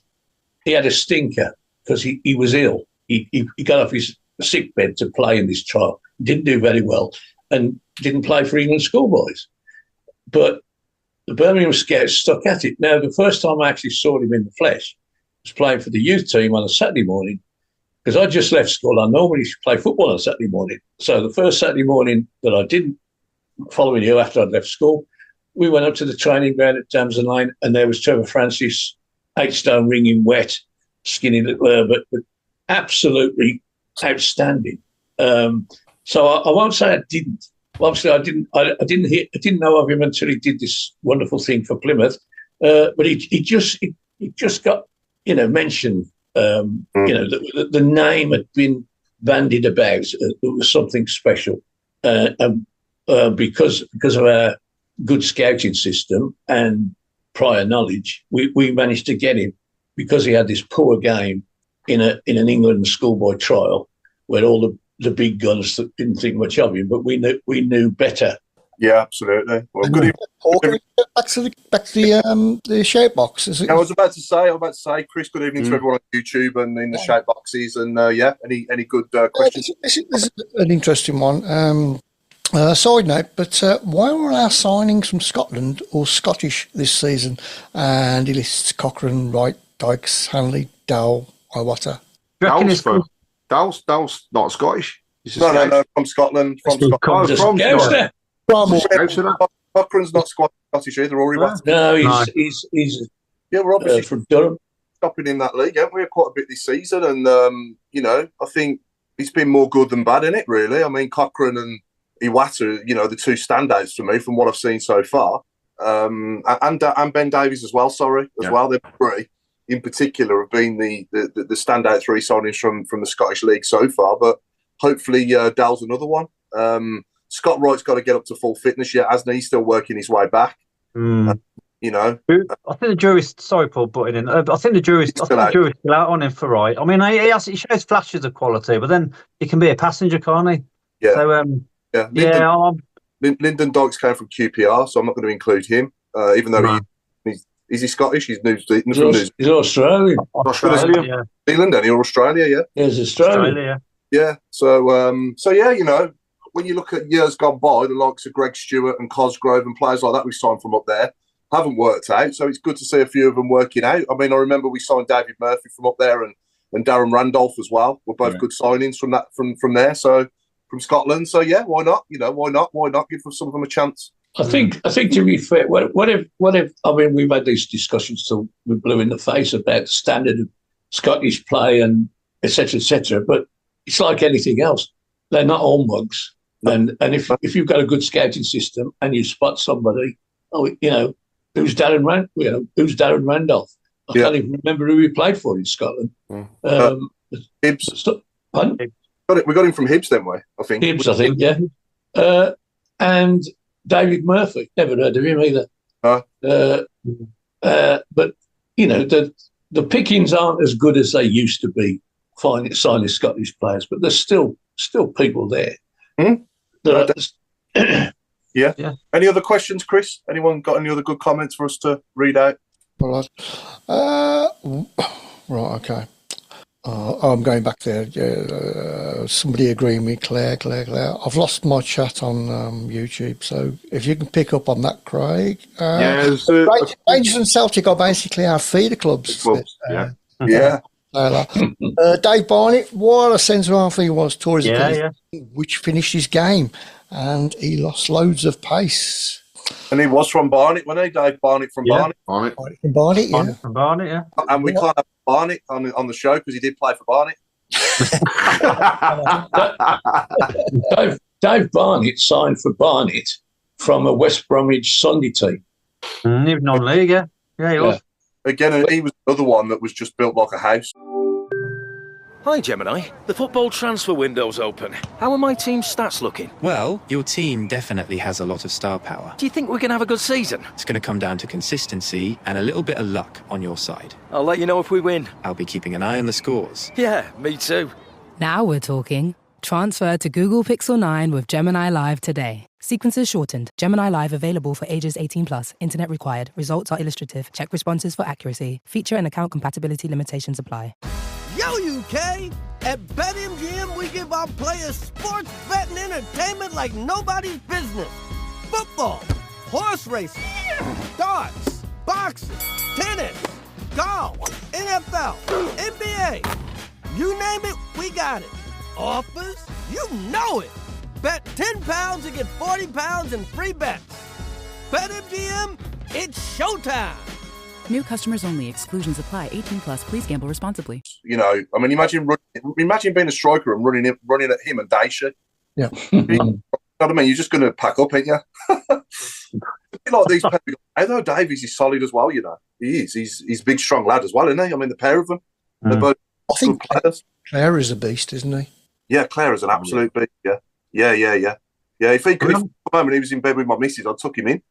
he had a stinker because he was ill. He got off his sick bed to play in this trial. He didn't do very well and didn't play for England Schoolboys. But the Birmingham Scouts stuck at it. Now, the first time I actually saw him in the flesh was playing for the youth team on a Saturday morning, because I just left school. I normally play football on a Saturday morning. So the first Saturday morning that I didn't, following you after I'd left school, we went up to the training ground at Damson Lane, and there was Trevor Francis, 8 stone, wringing wet, skinny little but absolutely outstanding. So I won't say I didn't. Obviously, I didn't know of him until he did this wonderful thing for Plymouth. But he just got mentioned. The name had been bandied about. It was something special, because of our good scouting system and prior knowledge, we managed to get him because he had this poor game in an England schoolboy trial where all the big guns that didn't think much of him, but we knew better. Yeah, absolutely. Well, back to the shout box. I was about to say, Chris, good evening to everyone on YouTube and in the shout boxes. And any good questions? This is an interesting one. Side note, but why were our signings from Scotland all Scottish this season? And he lists Cochrane, Wright, Dykes, Hanley, Dowell, Iwata. Dowell's not Scottish. No, from Scotland. From Scotland. Cochrane's not Scottish either, or No, he's we're obviously from Durham. Stopping in that league, haven't we? Quite a bit this season, and I think it's been more good than bad in it. Really, I mean, Cochrane and Iwata, the two standouts for me from what I've seen so far, and Ben Davies as well. Well, they're three in particular have been the standout 3 signings from the Scottish League so far. But hopefully, Dell's another one. Scott Wright's got to get up to full fitness yet, hasn't he? He's still working his way back. I think the jury's sorry, Paul, butting in. I think the jury's still out on him for Wright. I mean, he shows flashes of quality, but then he can be a passenger, can't he? Yeah. So, Lyndon Dykes came from QPR, so I'm not going to include him, even though is he Scottish? He's New Zealand. He's Australian. Australia. Zealand, and or Australia, yeah. He's Australia. Yeah. So when you look at years gone by, the likes of Greg Stewart and Cosgrove and players like that we signed from up there haven't worked out. So it's good to see a few of them working out. I mean, I remember we signed David Murphy from up there and Darren Randolph as well. Were both good signings from there. So from Scotland. So yeah, why not? Why not give some of them a chance? I think to be fair, what if I mean, we've had these discussions till we're blue in the face about the standard of Scottish play and et cetera, but it's like anything else. They're not all mugs. And if you've got a good scouting system and you spot somebody, who's Darren Randolph? I can't even remember who he played for in Scotland. Hibs. Pardon? We got him from Hibs, then we? I think. Hibs, I think, yeah. And David Murphy, never heard of him either. But the pickings aren't as good as they used to be. Signing Scottish players, but there's still people there. Yeah. Any other questions, Chris? Anyone got any other good comments for us to read out? Right, okay. I'm going back there. Somebody agreeing with Claire. I've lost my chat on YouTube, so if you can pick up on that, Craig. Rangers and Celtic are basically our feeder clubs. Yeah. Dave Barnett, what a centre half he was towards which finished his game, and he lost loads of pace. And he was from Barnet, wasn't he? Dave Barnett from Barnet. Barnett from Barnet, yeah. From Barnet, yeah. And we can't have Barnett on the show because he did play for Barnet. Dave Barnett signed for Barnet from a West Bromwich Sunday team. He was non-league, yeah. Yeah, he was. Again, he was another one that was just built like a house. Hi, Gemini. The football transfer window's open. How are my team's stats looking? Well, your team definitely has a lot of star power. Do you think we're going to have a good season? It's going to come down to consistency and a little bit of luck on your side. I'll let you know if we win. I'll be keeping an eye on the scores. Yeah, me too. Now we're talking. Transfer to Google Pixel 9 with Gemini Live today. Sequences shortened. Gemini Live available for ages 18+. Internet required. Results are illustrative. Check responses for accuracy. Feature and account compatibility limitations apply. Yo, UK! At BetMGM, we give our players sports betting entertainment like nobody's business. Football, horse racing, darts, boxing, tennis, golf, NFL, NBA. You name it, we got it. Offers? You know it. Bet £10 and get £40 in free bets. BetMGM, it's showtime. New customers only. Exclusions apply. 18+. Please gamble responsibly. You know, I mean, imagine being a striker and running at him and Daisha. Yeah. You know what I mean? You're just going to pack up, ain't you? Like these people. Although Davies is solid as well, you know. He is. He's a big, strong lad as well, isn't he? I mean, the pair of them. They're both I think good players. Clarer is a beast, isn't he? Yeah, Klarer's an absolute beast, yeah. Yeah, if he could, when he was in bed with my missus, I'd tuck him in.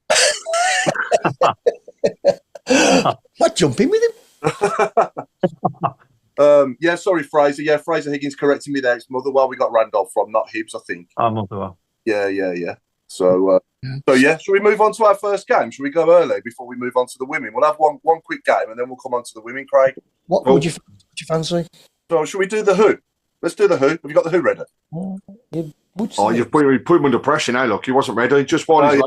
I'd jump in with him. Yeah, sorry, Fraser. Yeah, Fraser Higgins correcting me there. It's Motherwell we got Randolph from, not Hibbs, I think. Oh, Motherwell. Yeah. So should we move on to our first game? Should we go early before we move on to the women? We'll have one quick game and then we'll come on to the women, Craig. What would you fancy? So should we do the Who? Let's do the Who. Have you got the Who ready? You've put him under pressure now. Look, he wasn't ready. Just while he's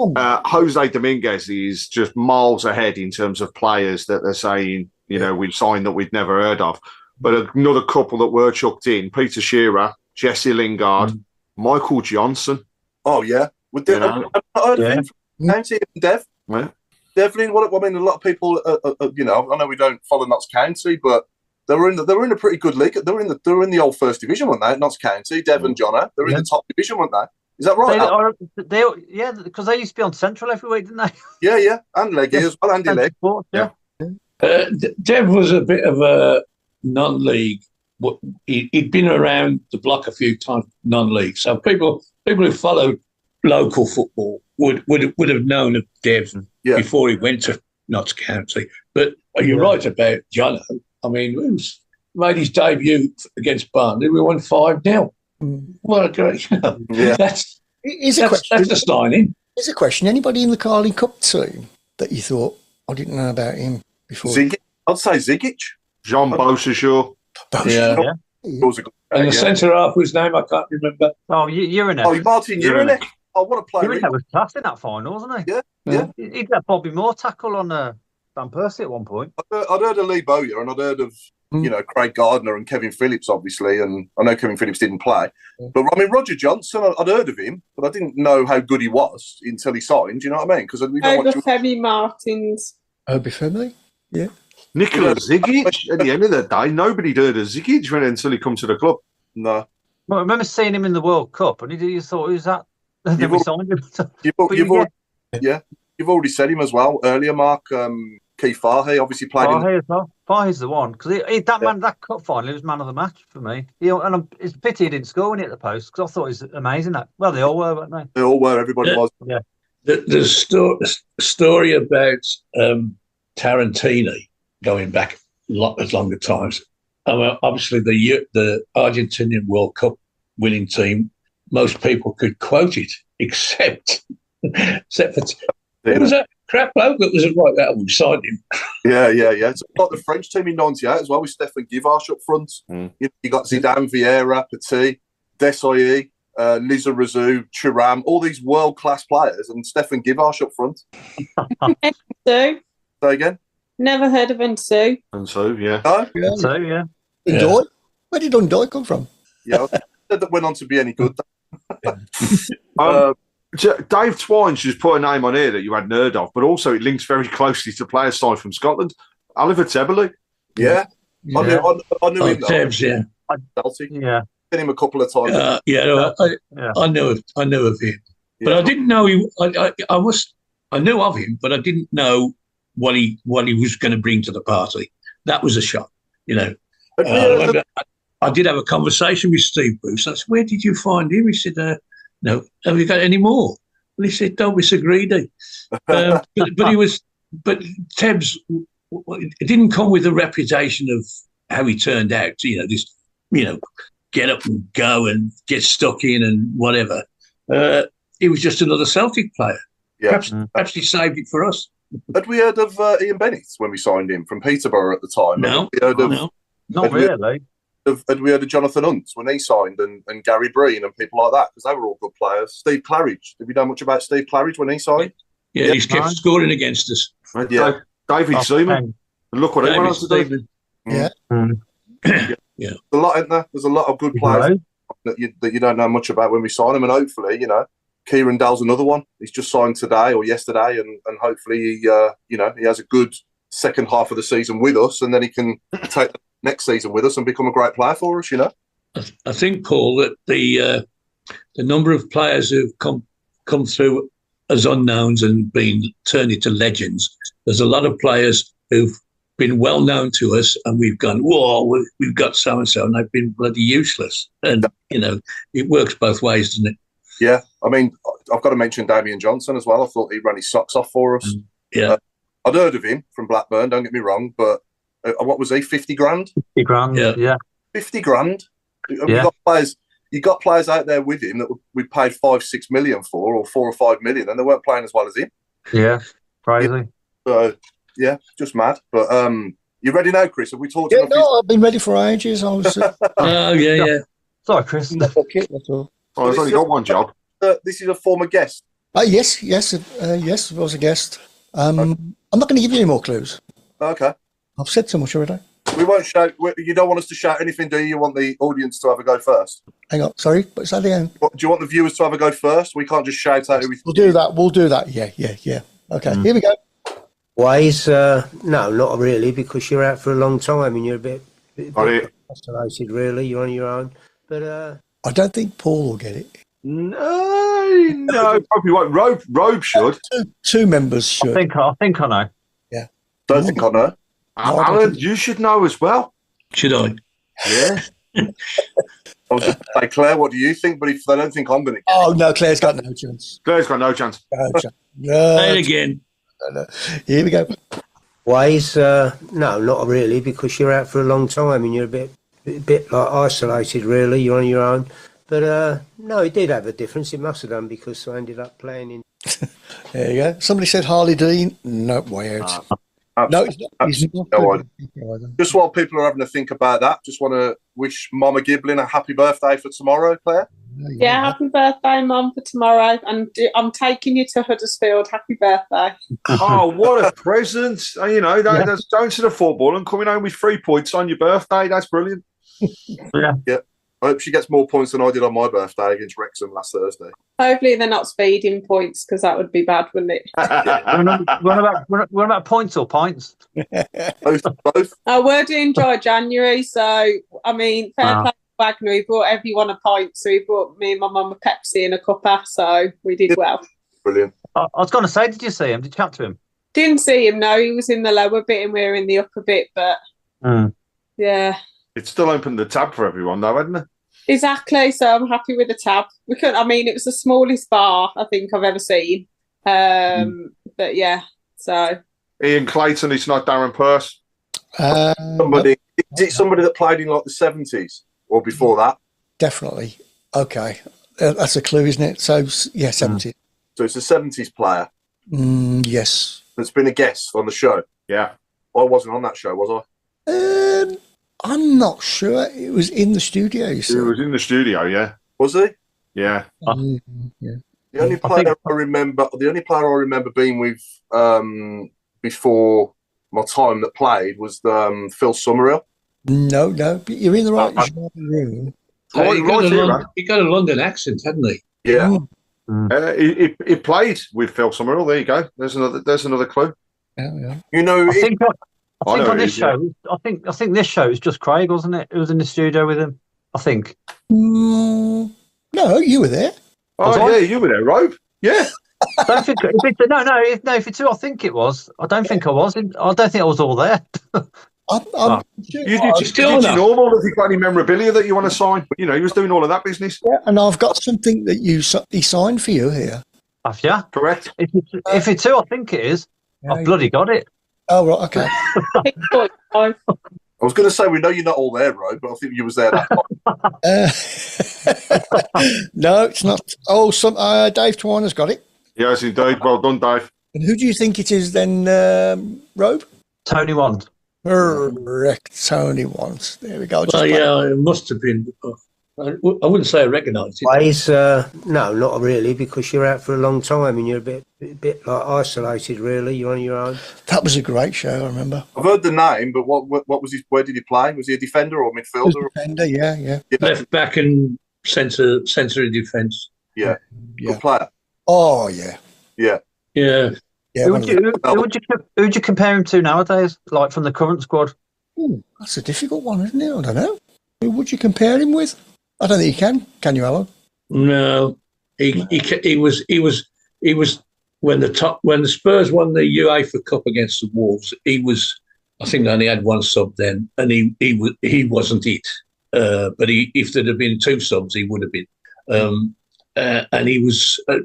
Jose Dominguez is just miles ahead in terms of players that they're saying, we've signed that we'd never heard of. But another couple that were chucked in, Peter Shearer, Jesse Lingard, Michael Johnson. Oh, yeah. I've not heard of him from County and Dev. Yeah. Devlin, a lot of people, I know we don't follow Notts County, but they were in a pretty good league. They were in the old First Division, weren't they? Notts County, Dev and Jono. They were in the top division, weren't they? Is that right? Because they used to be on Central every week, didn't they? Yeah. And Leggy as well, Andy Legg. Dev was a bit of a non-league. He'd been around the block a few times, non-league. So people who followed local football would have known of Dev before he went to Notts County. But you're right about Jono. I mean, he made his debut against Barnet. We won 5-0. What a great! That's the signing. Here's a question: anybody in the Carling Cup team that you thought I didn't know about him before? I'd say Zigic, Jean Beausejour. Yeah. And the centre half, whose name I can't remember. Oh, Urinek. Oh, Martin Urinek. Oh, what a player! Urinek was class in that final, wasn't he? Yeah. He'd let Bobby Moore tackle on Van Persie at one point. I'd heard of Lee Bowyer and I'd heard of Craig Gardner and Kevin Phillips, obviously, and I know Kevin Phillips didn't play. But I mean, Roger Johnson, I'd heard of him, but I didn't know how good he was until he signed. Do you know what I mean? Because Obafemi Martins. Obafemi, yeah. Nikola Zigic. At the end of the day, nobody heard of Zigic until he come to the club. No. Well, I remember seeing him in the World Cup, and you thought, who's that? And then we signed him. You've already said him as well earlier, Mark. Keith Fahey obviously played Fahey as well. Fahey's the one because that cup final, he was man of the match for me. It's a pity he didn't score when he hit the post because I thought it was amazing. Well, they all were, weren't they? They all were. Everybody was. Yeah. The story about Tarantini going back as longer times. Obviously, the Argentinian World Cup winning team, most people could quote it, except for it was that crap bloke that was right that we signed him. Yeah. It's like the French team in '98 as well with Stefan Givarch up front. You got Zidane, Vieira, Petit, Desailly, Lizarazu, Thuram, all these world-class players, and Stefan Givarch up front. Say again? Never heard of Ensu. Ensu, yeah. No? Ensu, yeah. Undoy? Where did Undoy come from? Yeah, that went on to be any good. Dave Twine's just put a name on here that you hadn't heard of, but also it links very closely to players signed from Scotland. Oliver Teberley. Yeah. I knew him. Tebs, yeah. Chelsea. Yeah. Seen him a couple of times. I knew of him, but I didn't know he. I knew of him, but I didn't know what he was going to bring to the party. That was a shock, you know. I did have a conversation with Steve Bruce. I said, "Where did you find him?" He said, "No, have you got any more?" And he said, "Don't be so greedy." But Tebs, it didn't come with the reputation of how he turned out. You know, this, get up and go and get stuck in and whatever. He was just another Celtic player. Yeah. Perhaps he saved it for us. Had we heard of Ian Bennett when we signed him from Peterborough at the time? No, not really. Had we heard of Jonathan Hunt when he signed and Gary Breen and people like that? Because they were all good players. Steve Claridge. Did we know much about Steve Claridge when he signed? Yeah, he's kept scoring against us. Yeah. David Seaman. And look what he went on to do. Yeah. Yeah. There's a lot, isn't there? There's a lot of good players that you don't know much about when we sign them. And hopefully, Kieran Dell's another one. He's just signed today or yesterday. And hopefully, he has a good second half of the season with us. And then he can take the next season with us and become a great player for us, I think, Paul, that the number of players who've come through as unknowns and been turned into legends, there's a lot of players who've been well known to us and we've gone, whoa, we've got so-and-so, and they've been bloody useless. And, it works both ways, doesn't it? Yeah. I mean, I've got to mention Damian Johnson as well. I thought he ran his socks off for us. Yeah. I'd heard of him from Blackburn, don't get me wrong, but what was he, 50 grand? 50 grand, yeah. 50 grand? Yeah. You got players out there with him that we paid 5-6 million for, or 4 or 5 million, and they weren't playing as well as him. Yeah, crazy. So, yeah, just mad. But you ready now, Chris? Have we talked? Yeah, I've been ready for ages. I was. yeah. Sorry, Chris. That's all. I've only got one job. This is a former guest. Yes, I was a guest. I'm not going to give you any more clues. Okay. I've said so much already. We won't shout. You don't want us to shout anything, do you? You want the audience to have a go first? Hang on, sorry, what's that again? Do you want the viewers to have a go first? We can't just shout out everything. We'll do that. Yeah. Okay, Here we go. Ways? No, not really, because you're out for a long time and you're a bit isolated, really. You're on your own. But I don't think Paul will get it. No, probably won't. Robe should. Two members should. I think I know. Yeah. Don't think I know. Alan, you should know as well. Should I? Yeah. I was going to say, Claire, what do you think? But if they don't think I'm going to get it. No, Claire's got no chance. Claire's got no chance. Say it again. No. Here we go. Ways? No, not really, because you're out for a long time and you're a bit like isolated, really. You're on your own. But no, it did have a difference. It must have done, because I ended up playing in. There you go. Somebody said Harley Dean. No, way out. No, he's not. Just while people are having to think about that, just want to wish Mama Giblin a happy birthday for tomorrow, Claire. Yeah, happy birthday, Mum, for tomorrow. And I'm taking you to Huddersfield. Happy birthday. Oh, what a present. That's going to the football and coming home with 3 points on your birthday. That's brilliant. Yeah. I hope she gets more points than I did on my birthday against Wrexham last Thursday. Hopefully they're not speeding points, because that would be bad, wouldn't it? What about points or pints? Both. We're doing dry January, so, I mean, fair play to Wagner. He brought everyone a pint, so he brought me and my mum a Pepsi and a cuppa, so we did well. Brilliant. I was going to say, did you see him? Did you chat to him? Didn't see him, no. He was in the lower bit and we were in the upper bit, but yeah. It's still opened the tab for everyone, though, hasn't it? Exactly, so I'm happy with the tab. It was the smallest bar I think I've ever seen. But yeah, so. Ian Clayton, it's not Darren Purse. Is it somebody that played in like the 70s or before that? Definitely. Okay. That's a clue, isn't it? So, yeah, 70s. So it's a 70s player? Yes. That's been a guest on the show? Yeah. I wasn't on that show, was I? I'm not sure. It was in the studio. It was in the studio, yeah. Was he? Yeah. Yeah. The only player I remember being with before my time that played was Phil Summerhill. No, but you're in the right room. He got a London accent, hadn't he? Yeah. He played with Phil Summerhill. There you go. There's another clue. Yeah. You know, I think on this show, I think this show is just Craig, wasn't it? It was in the studio with him. I think. No, you were there. Oh yeah, you were there, Robe. Yeah. Don't think if it's who I think it was. I don't think I was. I don't think I was all there. You did your normal. Have you got any memorabilia that you want to sign? But, you know, he was doing all of that business. Yeah, and I've got something that he signed for you here. Have you? Correct. If it's who I think it is, I've bloody got it. Oh, right, okay. I was going to say, we know you're not all there, Rob, but I think you was there that time. No, it's not. Oh, Dave Twiner's got it. Yes, indeed. Well done, Dave. And who do you think it is then, Robe? Tony Wand. Correct, Tony Wand. There we go. Well, yeah, it must have been. I wouldn't say I recognise it. Ways, no, not really, because you're out for a long time and you're a bit like isolated, really. You're on your own. That was a great show, I remember. I've heard the name, but what was he? Where did he play? Was he a defender or a midfielder? Defender, yeah. Left back and centre of defence. Yeah. Good player. Oh yeah. Yeah. Who'd you compare him to nowadays, like from the current squad? Ooh, that's a difficult one, isn't it? I don't know. Who would you compare him with? I don't think you can. Can you, Alan? No, he was when the Spurs won the UEFA Cup against the Wolves. He was, I think, they only had one sub then, and he wasn't it. But if there'd have been two subs, he would have been. And he was, a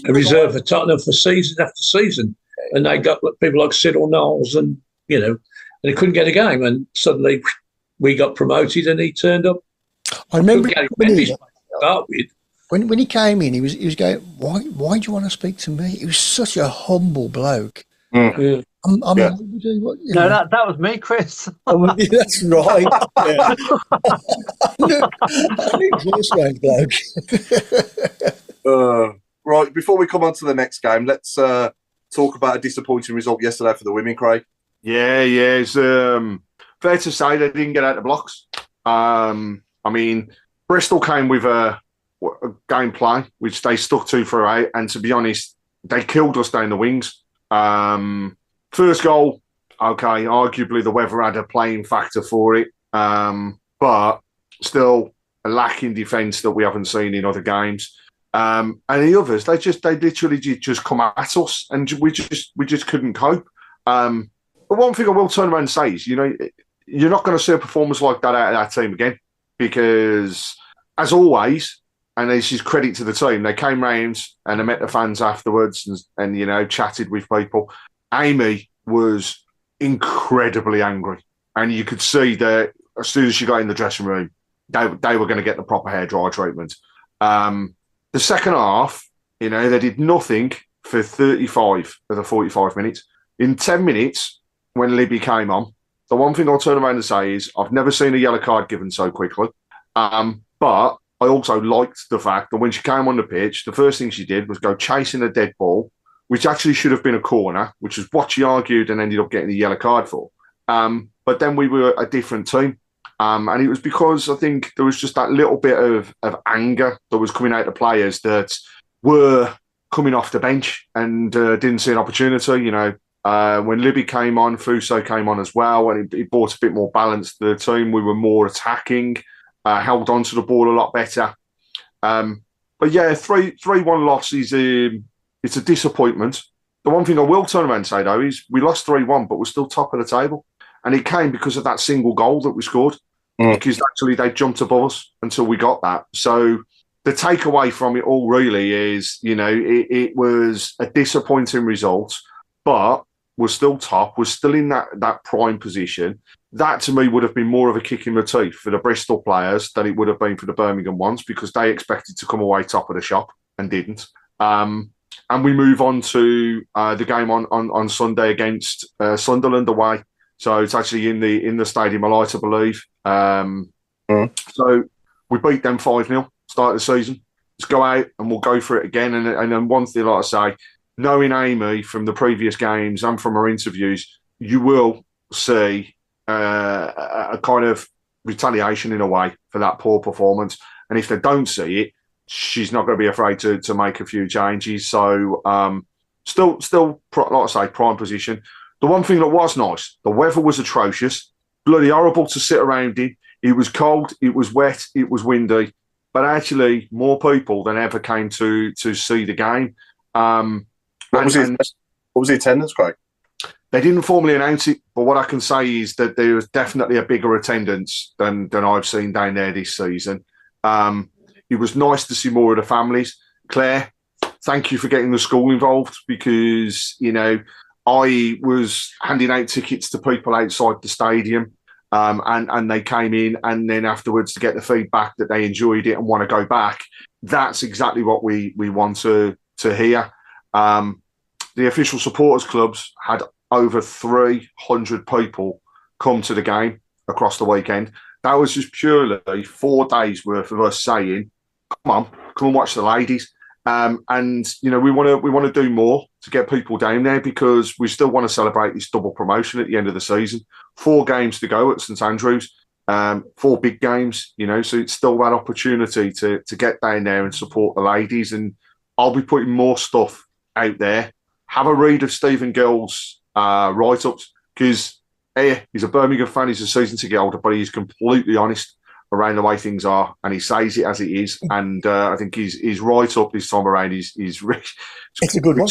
reserve for Tottenham for season after season, and they got people like Cyril Knowles, and and they couldn't get a game, and suddenly we got promoted, and he turned up. I remember when he came in, he was going, why do you want to speak to me? He was such a humble bloke. Yeah. No, that was me, Chris. That's right. Yeah. I knew Chris was bloke. Right, before we come on to the next game, let's talk about a disappointing result yesterday for the women, Craig. Yeah, it's fair to say they didn't get out the blocks. I mean, Bristol came with a game plan, which they stuck to throughout, and to be honest, they killed us down the wings. First goal, okay, arguably the weather had a playing factor for it, but still a lack in defence that we haven't seen in other games. And the others, they literally just come at us, and we just couldn't cope. But one thing I will turn around and say is, you're not going to see a performance like that out of that team again, because as always, and this is credit to the team, they came round and they met the fans afterwards and chatted with people. Amy was incredibly angry, and you could see that as soon as she got in the dressing room, they were going to get the proper hairdryer treatment. The second half, they did nothing for 35 of the 45 minutes. In 10 minutes, when Libby came on, the one thing I'll turn around and say is I've never seen a yellow card given so quickly. But I also liked the fact that when she came on the pitch, the first thing she did was go chasing a dead ball, which actually should have been a corner, which is what she argued and ended up getting the yellow card for. But then we were a different team. And it was because I think there was just that little bit of anger that was coming out of players that were coming off the bench and didn't see an opportunity. When Libby came on, Fuso came on as well, and he brought a bit more balance to the team. We were more attacking, held on to the ball a lot better. But yeah, 3-1 loss is it's a disappointment. The one thing I will turn around and say, though, is we lost 3-1, but we're still top of the table. And it came because of that single goal that we scored, because actually they jumped above us until we got that. So the takeaway from it all really is, it was a disappointing result, but we're still top. We're still in that prime position. That, to me, would have been more of a kick in the teeth for the Bristol players than it would have been for the Birmingham ones, because they expected to come away top of the shop and didn't. And we move on to the game on Sunday against Sunderland away. So it's actually in the Stadium of Light, I believe. So we beat them 5-0, start of the season. Let's go out and we'll go for it again. And then one thing, like I say, knowing Amy from the previous games and from her interviews, you will see a kind of retaliation in a way for that poor performance. And if they don't see it, she's not going to be afraid to make a few changes. So still, like I say, prime position. The one thing that was nice, the weather was atrocious, bloody horrible to sit around in. It was cold, it was wet, it was windy, but actually more people than ever came to see the game. What was the attendance, Craig? They didn't formally announce it, but what I can say is that there was definitely a bigger attendance than I've seen down there this season. It was nice to see more of the families. Claire, thank you for getting the school involved, because, you know, I was handing out tickets to people outside the stadium, and they came in, and then afterwards to get the feedback that they enjoyed it and want to go back. That's exactly what we want to hear. The official supporters clubs had over 300 people come to the game across the weekend. That was just purely 4 days worth of us saying, come and watch the ladies. And you know, we want to do more to get people down there, because we still want to celebrate this double promotion at the end of the season. 4 games to go at St Andrews, 4 big games, you know, so it's still that opportunity to get down there and support the ladies. And I'll be putting more stuff out there. Have a read of Stephen Gill's write-ups, because he's a Birmingham fan, he's a season ticket holder, but he's completely honest around the way things are, and he says it as it is. And I think his write-up this time around is it's a good one.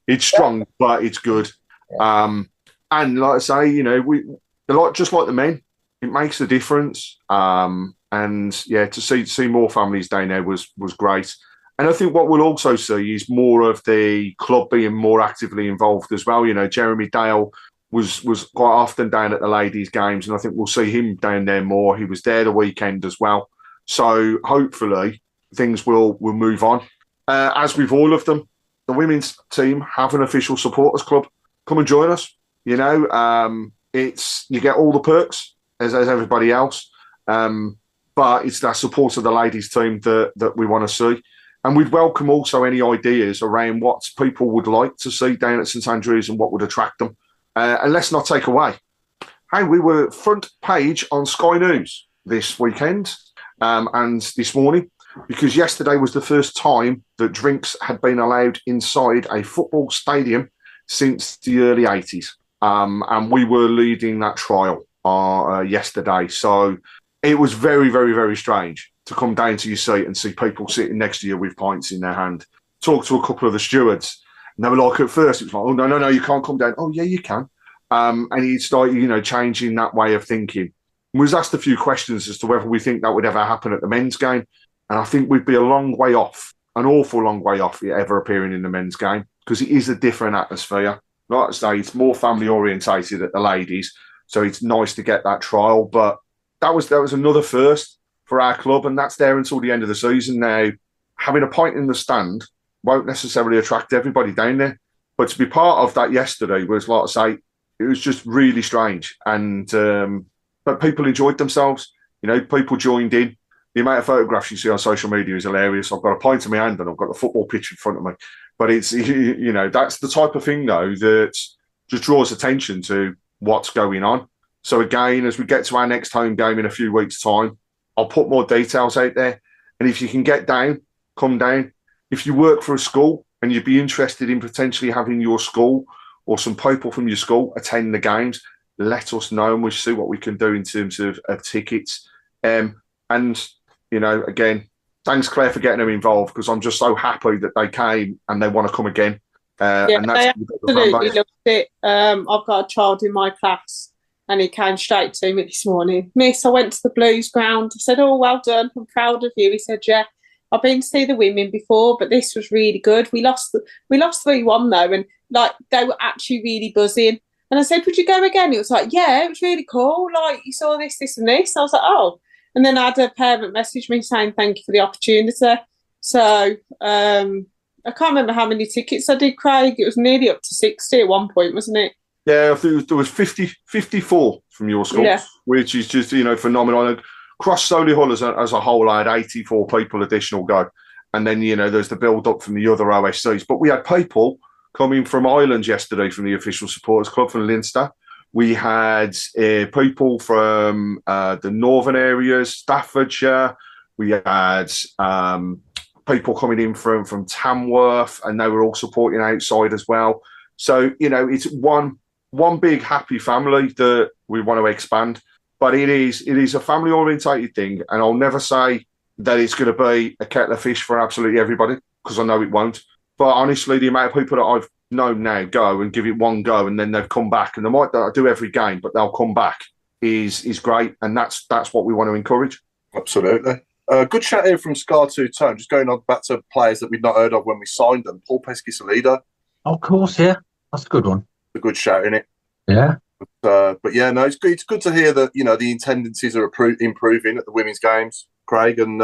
It's strong, but it's good. And like I say, you know, just like the men, it makes a difference. And yeah, to see more families down there was great. And I think what we'll also see is more of the club being more actively involved as well. You know, Jeremy Dale was quite often down at the ladies' games, and I think we'll see him down there more. He was there the weekend as well. So hopefully things will move on. As with all of them, the women's team have an official supporters club. Come and join us. You know, you get all the perks as everybody else, but it's that support of the ladies' team that we want to see. And we'd welcome also any ideas around what people would like to see down at St Andrews and what would attract them. And let's not take away. Hey, we were front page on Sky News this weekend and this morning, because yesterday was the first time that drinks had been allowed inside a football stadium since the early 80s. And we were leading that trial yesterday. So it was very, very, very strange to come down to your seat and see people sitting next to you with pints in their hand. Talk to a couple of the stewards, and they were like, at first, it was like, oh, no, you can't come down. Oh, yeah, you can. And he started, you know, changing that way of thinking. We was asked a few questions as to whether we think that would ever happen at the men's game. And I think we'd be a long way off, an awful long way off it ever appearing in the men's game, because it is a different atmosphere. Like I say, it's more family orientated at the ladies. So it's nice to get that trial. But that was another first for our club, and that's there until the end of the season. Now, having a pint in the stand won't necessarily attract everybody down there, but to be part of that yesterday was, like I say, it was just really strange. And but people enjoyed themselves. You know, people joined in. The amount of photographs you see on social media is hilarious. I've got a pint in my hand and I've got the football pitch in front of me. But it's, you know, that's the type of thing, though, that just draws attention to what's going on. So again, as we get to our next home game in a few weeks' time, I'll put more details out there. And if you can get down, come down. If you work for a school and you'd be interested in potentially having your school or some people from your school attend the games, let us know and we'll see what we can do in terms of tickets. And, you know, again, thanks, Claire, for getting them involved, because I'm just so happy that they came and they want to come again. And that's absolutely loved it. I've got a child in my class, and he came straight to me this morning. Miss, I went to the Blues ground. I said, oh, well done. I'm proud of you. He said, yeah, I've been to see the women before, but this was really good. We lost 3-1 though, and like they were actually really buzzing. And I said, would you go again? He was like, yeah, it was really cool. Like, you saw this, this and this. I was like, oh. And then I had a parent message me saying thank you for the opportunity. So I can't remember how many tickets I did, Craig. It was nearly up to 60 at one point, wasn't it? Yeah, I think there was 54 from your school, which is just, you know, phenomenal. And across Solihull as a whole, I had 84 people additional go. And then, you know, there's the build-up from the other OSCs. But we had people coming from Ireland yesterday from the official supporters club from Leinster. We had people from the northern areas, Staffordshire. We had people coming in from Tamworth, and they were all supporting outside as well. So, you know, it's one one big happy family that we want to expand. But it is a family orientated thing, and I'll never say that it's going to be a kettle of fish for absolutely everybody, because I know it won't. But honestly, the amount of people that I've known now go and give it one go, and then they've come back, and they might not do every game, but they'll come back, is great, and that's what we want to encourage. Absolutely. Good chat here from Scar 2 Tone. Just going on back to players that we'd not heard of when we signed them. Paul Pesky-Salido. Of course, yeah. That's a good one. A good shout, isn't it? Yeah. But yeah, no, it's good to hear that, you know, the attendances are improving at the women's games, Craig, and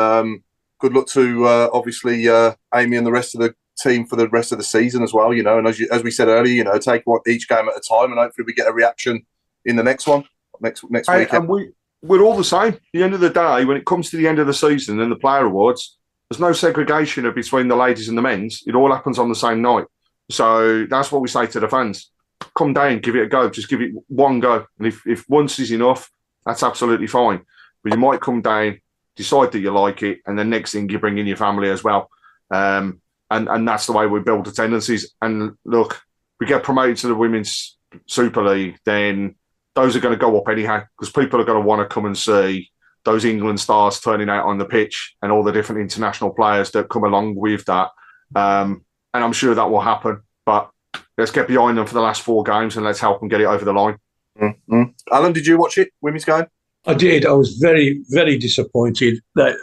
good luck to obviously Amy and the rest of the team for the rest of the season as well, you know, and as we said earlier, you know, take each game at a time, and hopefully we get a reaction in the next one, next weekend. And we're all the same. At the end of the day, when it comes to the end of the season and the player awards, there's no segregation between the ladies and the men's. It all happens on the same night. So that's what we say to the fans. Come down, give it a go. Just give it one go. And if once is enough, that's absolutely fine. But you might come down, decide that you like it, and then next thing you bring in your family as well. And that's the way we build attendances. And look, we get promoted to the Women's Super League, then those are going to go up anyhow, because people are going to want to come and see those England stars turning out on the pitch and all the different international players that come along with that. And I'm sure that will happen. But let's get behind them for the last 4 games and let's help them get it over the line. Mm-hmm. Alan, did you watch it, women's game? I did. I was very, very disappointed that,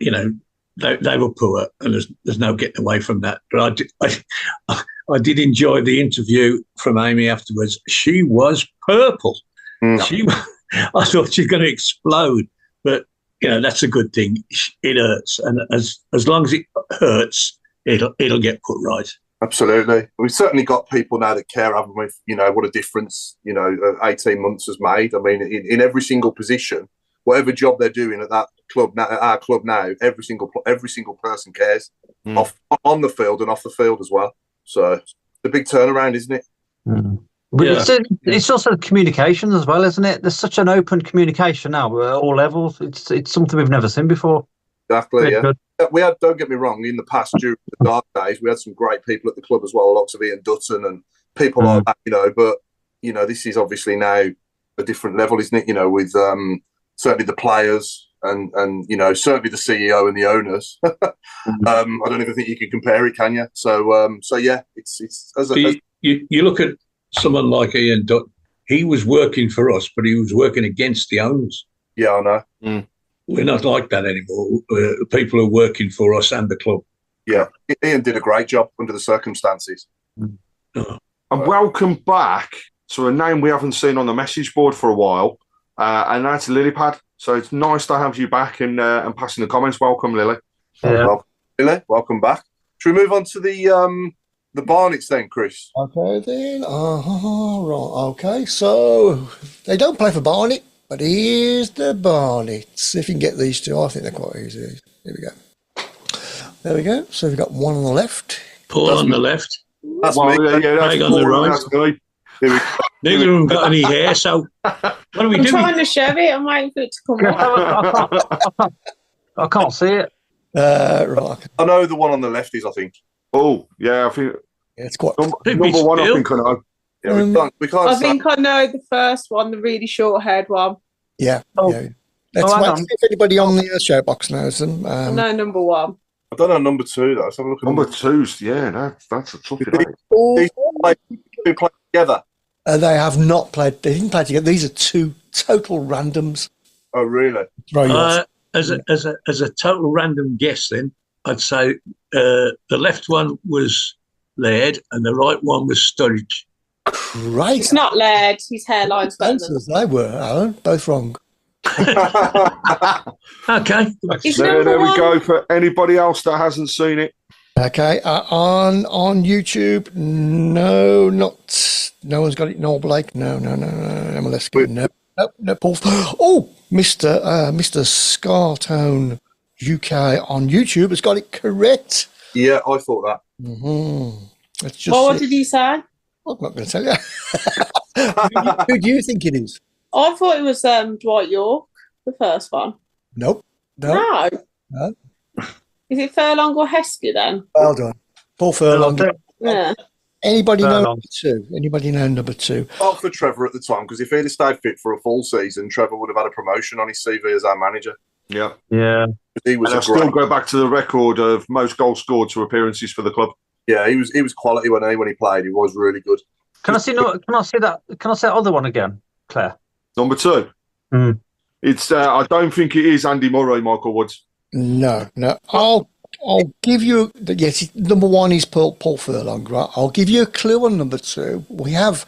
you know, they were poor, and there's no getting away from that. But I did enjoy the interview from Amy afterwards. She was purple. I thought she was going to explode, but you know, that's a good thing. It hurts, and as long as it hurts, it'll get put right. Absolutely. We've certainly got people now that care, haven't we? You know, what a difference, you know, 18 months has made. I mean, in every single position, whatever job they're doing at that club now, at our club now, every single person cares, on the field and off the field as well. So it's a big turnaround, isn't it? Mm. But yeah. It's also communication as well, isn't it? There's such an open communication now at all levels. It's something we've never seen before. Exactly, yeah. We had, don't get me wrong, in the past, during the dark days, we had some great people at the club as well, lots of Ian Dutton and people like that, you know, but, you know, this is obviously now a different level, isn't it? You know, with certainly the players and you know, certainly the CEO and the owners. I don't even think you can compare it, can you? So yeah, it's you look at someone like Ian Dutton. He was working for us, but he was working against the owners. Yeah, I know. Mm. We're not like that anymore. People are working for us and the club. Yeah, Ian did a great job under the circumstances. And welcome back to a name we haven't seen on the message board for a while, and that's Lilypad. So it's nice to have you back and passing the comments. Welcome, Lily. Yeah. Welcome, Lily. Welcome back. Should we move on to the Barnets then, Chris? Okay then. Right. Okay. So they don't play for Barnet, but here's the Barnets. If you can get these two, I think they're quite easy. Here we go. There we go. So we've got one on the left. Paul on the left. That's me. Craig on the right. Neither of them got any hair, so what are we doing? I'm trying to shove it. I'm waiting for it to come out. I can't see it. Right. I know the one on the left is, I think. Oh, yeah, I think it's quite number one. I think I know. Yeah, we can't I think I know the first one, the really short-haired one. Yeah. Yeah. Let's wait to see if anybody on the show box knows them. I know number one. I don't know number two though. Let's have a look at number two's. Yeah, that's a tough one. These two play together. They have not played. They didn't play together. These are two total randoms. Oh, really? As a total random guess, then I'd say the left one was Laird and the right one was Sturridge. Right. It's not Laird. His hairline's better. They were, Alan. Both wrong. Okay. There we go for anybody else that hasn't seen it. Okay, on YouTube, no one's got it. Noel Blake, no. MLS, no. Paul. Oh, Mr. Scartone UK on YouTube has got it correct. Yeah, I thought that. Mm-hmm. What did you say? I'm not going to tell you. Who do you think it is? I thought it was Dwight York, the first one. Nope. No. Is it Furlong or Heskey then? Well done. Paul Furlong. Yeah. Anybody know Furlong. number 2? Anybody know number 2? Oh, for Trevor at the time, because if he'd have stayed fit for a full season, Trevor would have had a promotion on his CV as our manager. Yeah. Yeah. He was And I still go back to the record of most goals scored to appearances for the club. Yeah, he was quality when he played. He was really good. Can I see that other one again, Claire? Number 2. It's I don't think it is Andy Murray, Michael Woods. No. I'll give you. Yes, number 1 is Paul Furlong, right? I'll give you a clue on number 2. We have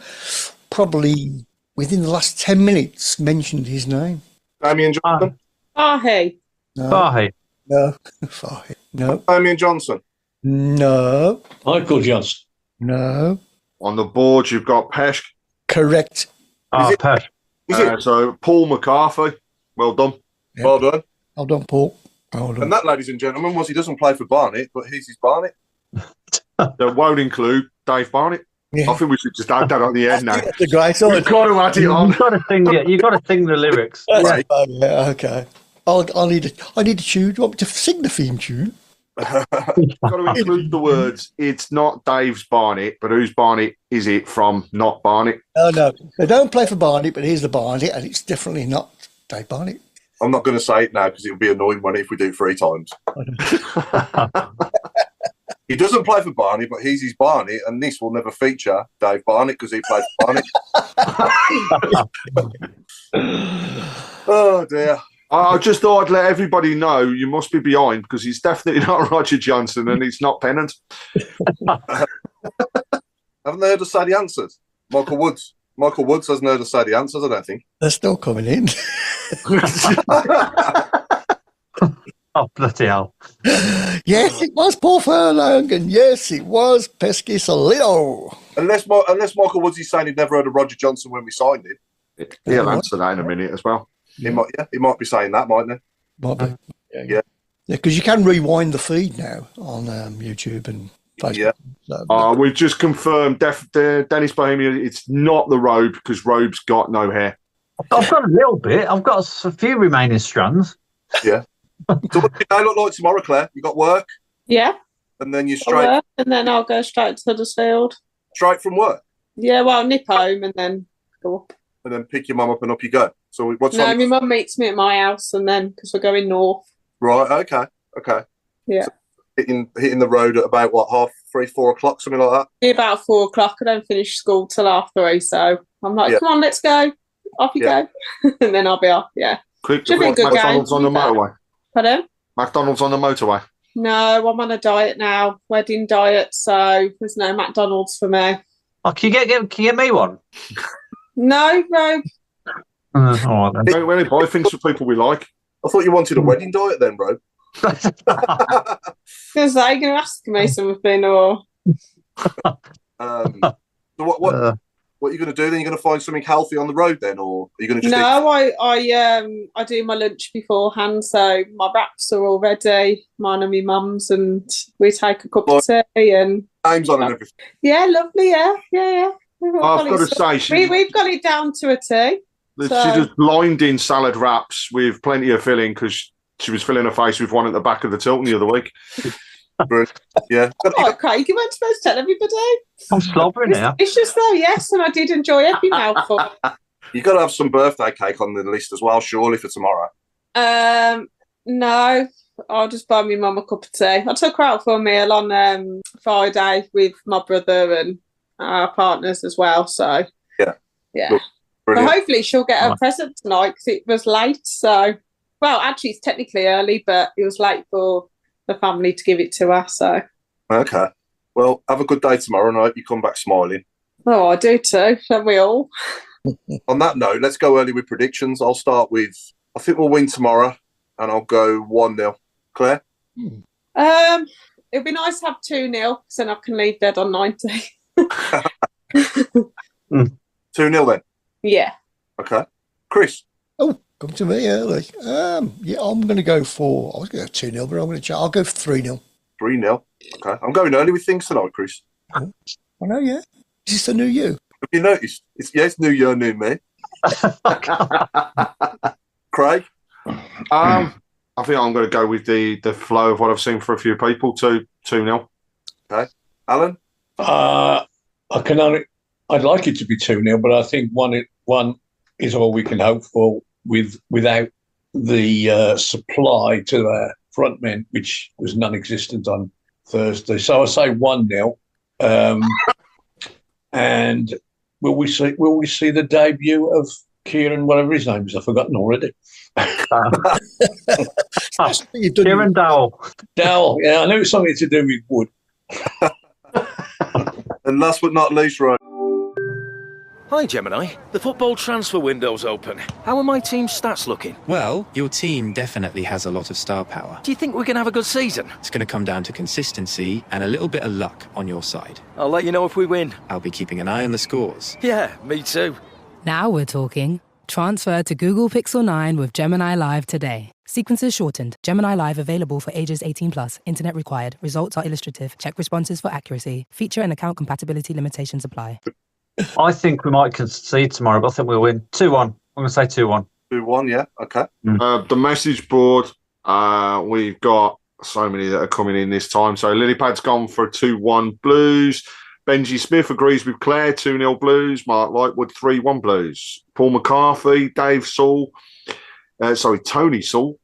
probably within the last 10 minutes mentioned his name. Damien Johnson. Fahy. No. Fahy. No. Fahy. No. Damien Johnson. No. Michael Johnson. No. On the board, you've got Pesh. Correct. Pesh. Is it? So Paul McCarthy. Well done. Yeah. Well done. Well done, Paul. Well done. And that, ladies and gentlemen, he doesn't play for Barnet, but he's his Barnet. That won't include Dave Barnett. Yeah. I think we should just add that at the end now. That's a great song. We've got to add it on. You've got to sing it. You've got to sing the lyrics. Yeah, okay. I need a tune. Do you want me to sing the theme tune? Got to include the words, it's not Dave's Barnet, but whose Barnet is it from? Not Barnet. No. They don't play for Barnet, but here's the Barnet, and it's definitely not Dave Barnet. I'm not going to say it now because it'll be annoying if we do 3 times. He doesn't play for Barnet, but he's his Barnet, and this will never feature Dave Barnet because he plays for Barnet. Oh, dear. I just thought I'd let everybody know you must be behind because he's definitely not Roger Johnson and it's not Pennant. Haven't they heard us say the answers? Michael Woods hasn't heard us say the answers, I don't think. They're still coming in. Oh, bloody hell. Yes, it was Paul Furlong, and yes, it was Pesky Solino. Unless Michael Woods is saying he'd never heard of Roger Johnson when we signed him. He'll answer that in a minute as well. He might be saying that, mightn't he? Might be. Yeah. Yeah, because you can rewind the feed now on YouTube and Facebook. Yeah. So, We've just confirmed, Dennis Bohemia, it's not the robe because robe's got no hair. I've got a little bit. I've got a few remaining strands. Yeah. So what do you look like tomorrow, Claire? You got work? Yeah. And then you're I'll straight work, and then I'll go straight to Huddersfield. straight from work? Yeah, well, I'll nip home and then go up. And then pick your mum up and up you go. So what's No, my mum meets me at my house, and then because we're going north. Right, okay. Yeah. So hitting the road at about, 3:30, 4 o'clock, something like that? Be about 4 o'clock. I don't finish school till 3:30, so I'm like, come on, let's go. Off you go. And then I'll be off, yeah. Quick, Should be a good McDonald's game, on the to be fair. motorway. Pardon? McDonald's on the motorway. No, I'm on a diet now, wedding diet, so there's no McDonald's for me. Oh, can you get me one? No. All right, then. We only buy things for people we like. I thought you wanted a wedding diet then, bro. Because they're going to ask me something, or... So what are you going to do then? You're going to find something healthy on the road then, or are you going to just... No, I do my lunch beforehand, so my wraps are all ready. Mine and my mum's, and we take a cup of tea and... Names on and everything. Yeah, lovely, yeah. I've got to say... We've got it down to a T. She just lined in salad wraps with plenty of filling because she was filling her face with one at the back of the Tilton the other week. Yeah. Oh, Craig, you weren't supposed to tell everybody. I'm slobbering now. It's just though, yes, and I did enjoy every mouthful. You've got to have some birthday cake on the list as well, surely, for tomorrow. No, I'll just buy my mum a cup of tea. I took her out for a meal on Friday with my brother and our partners as well, so... Yeah. But hopefully she'll get her present tonight because it was late, so... Well, actually, it's technically early, but it was late for the family to give it to her, so... Okay. Well, have a good day tomorrow, and I hope you come back smiling. Oh, I do too, don't we all? On that note, let's go early with predictions. I'll start with... I think we'll win tomorrow, and I'll go 1-0. Claire? It'd be nice to have 2-0, because then I can leave bed on 90. 2-0 then? Yeah. Okay. Chris? Oh, come to me early. Yeah, I'm going to go for... I was going to go 2-0, but I'm going to... I'll go for 3-0. 3-0. Okay. I'm going early with things tonight, Chris. I know, yeah. Is this the new you? Have you noticed? It's new year, new me. Craig? I think I'm going to go with the flow of what I've seen for a few people, 2-0. Okay. Alan? I'd like it to be 2-0, but I think one is all we can hope for without the supply to our front men, which was non-existent on Thursday. So I say 1-0. And will we see the debut of Kieran, whatever his name is? I've forgotten already. Kieran Dowell. Dowell, yeah, I knew it was something to do with wood. And last but not least, right. Hi, Gemini. The football transfer window's open. How are my team's stats looking? Well, your team definitely has a lot of star power. Do you think we can have a good season? It's going to come down to consistency and a little bit of luck on your side. I'll let you know if we win. I'll be keeping an eye on the scores. Yeah, me too. Now we're talking. Transfer to Google Pixel 9 with Gemini Live today. Sequences shortened. Gemini Live available for ages 18 plus. Internet required. Results are illustrative. Check responses for accuracy. Feature and account compatibility limitations apply. I think we might concede tomorrow, but I think we'll win 2-1. I'm going to say 2-1. 2-1, yeah, okay. The message board, we've got so many that are coming in this time. So Lilypad's gone for a 2-1 Blues. Benji Smith agrees with Claire, 2-0 Blues. Mark Lightwood, 3-1 Blues. Paul McCarthy, Dave Saul, Tony Saul,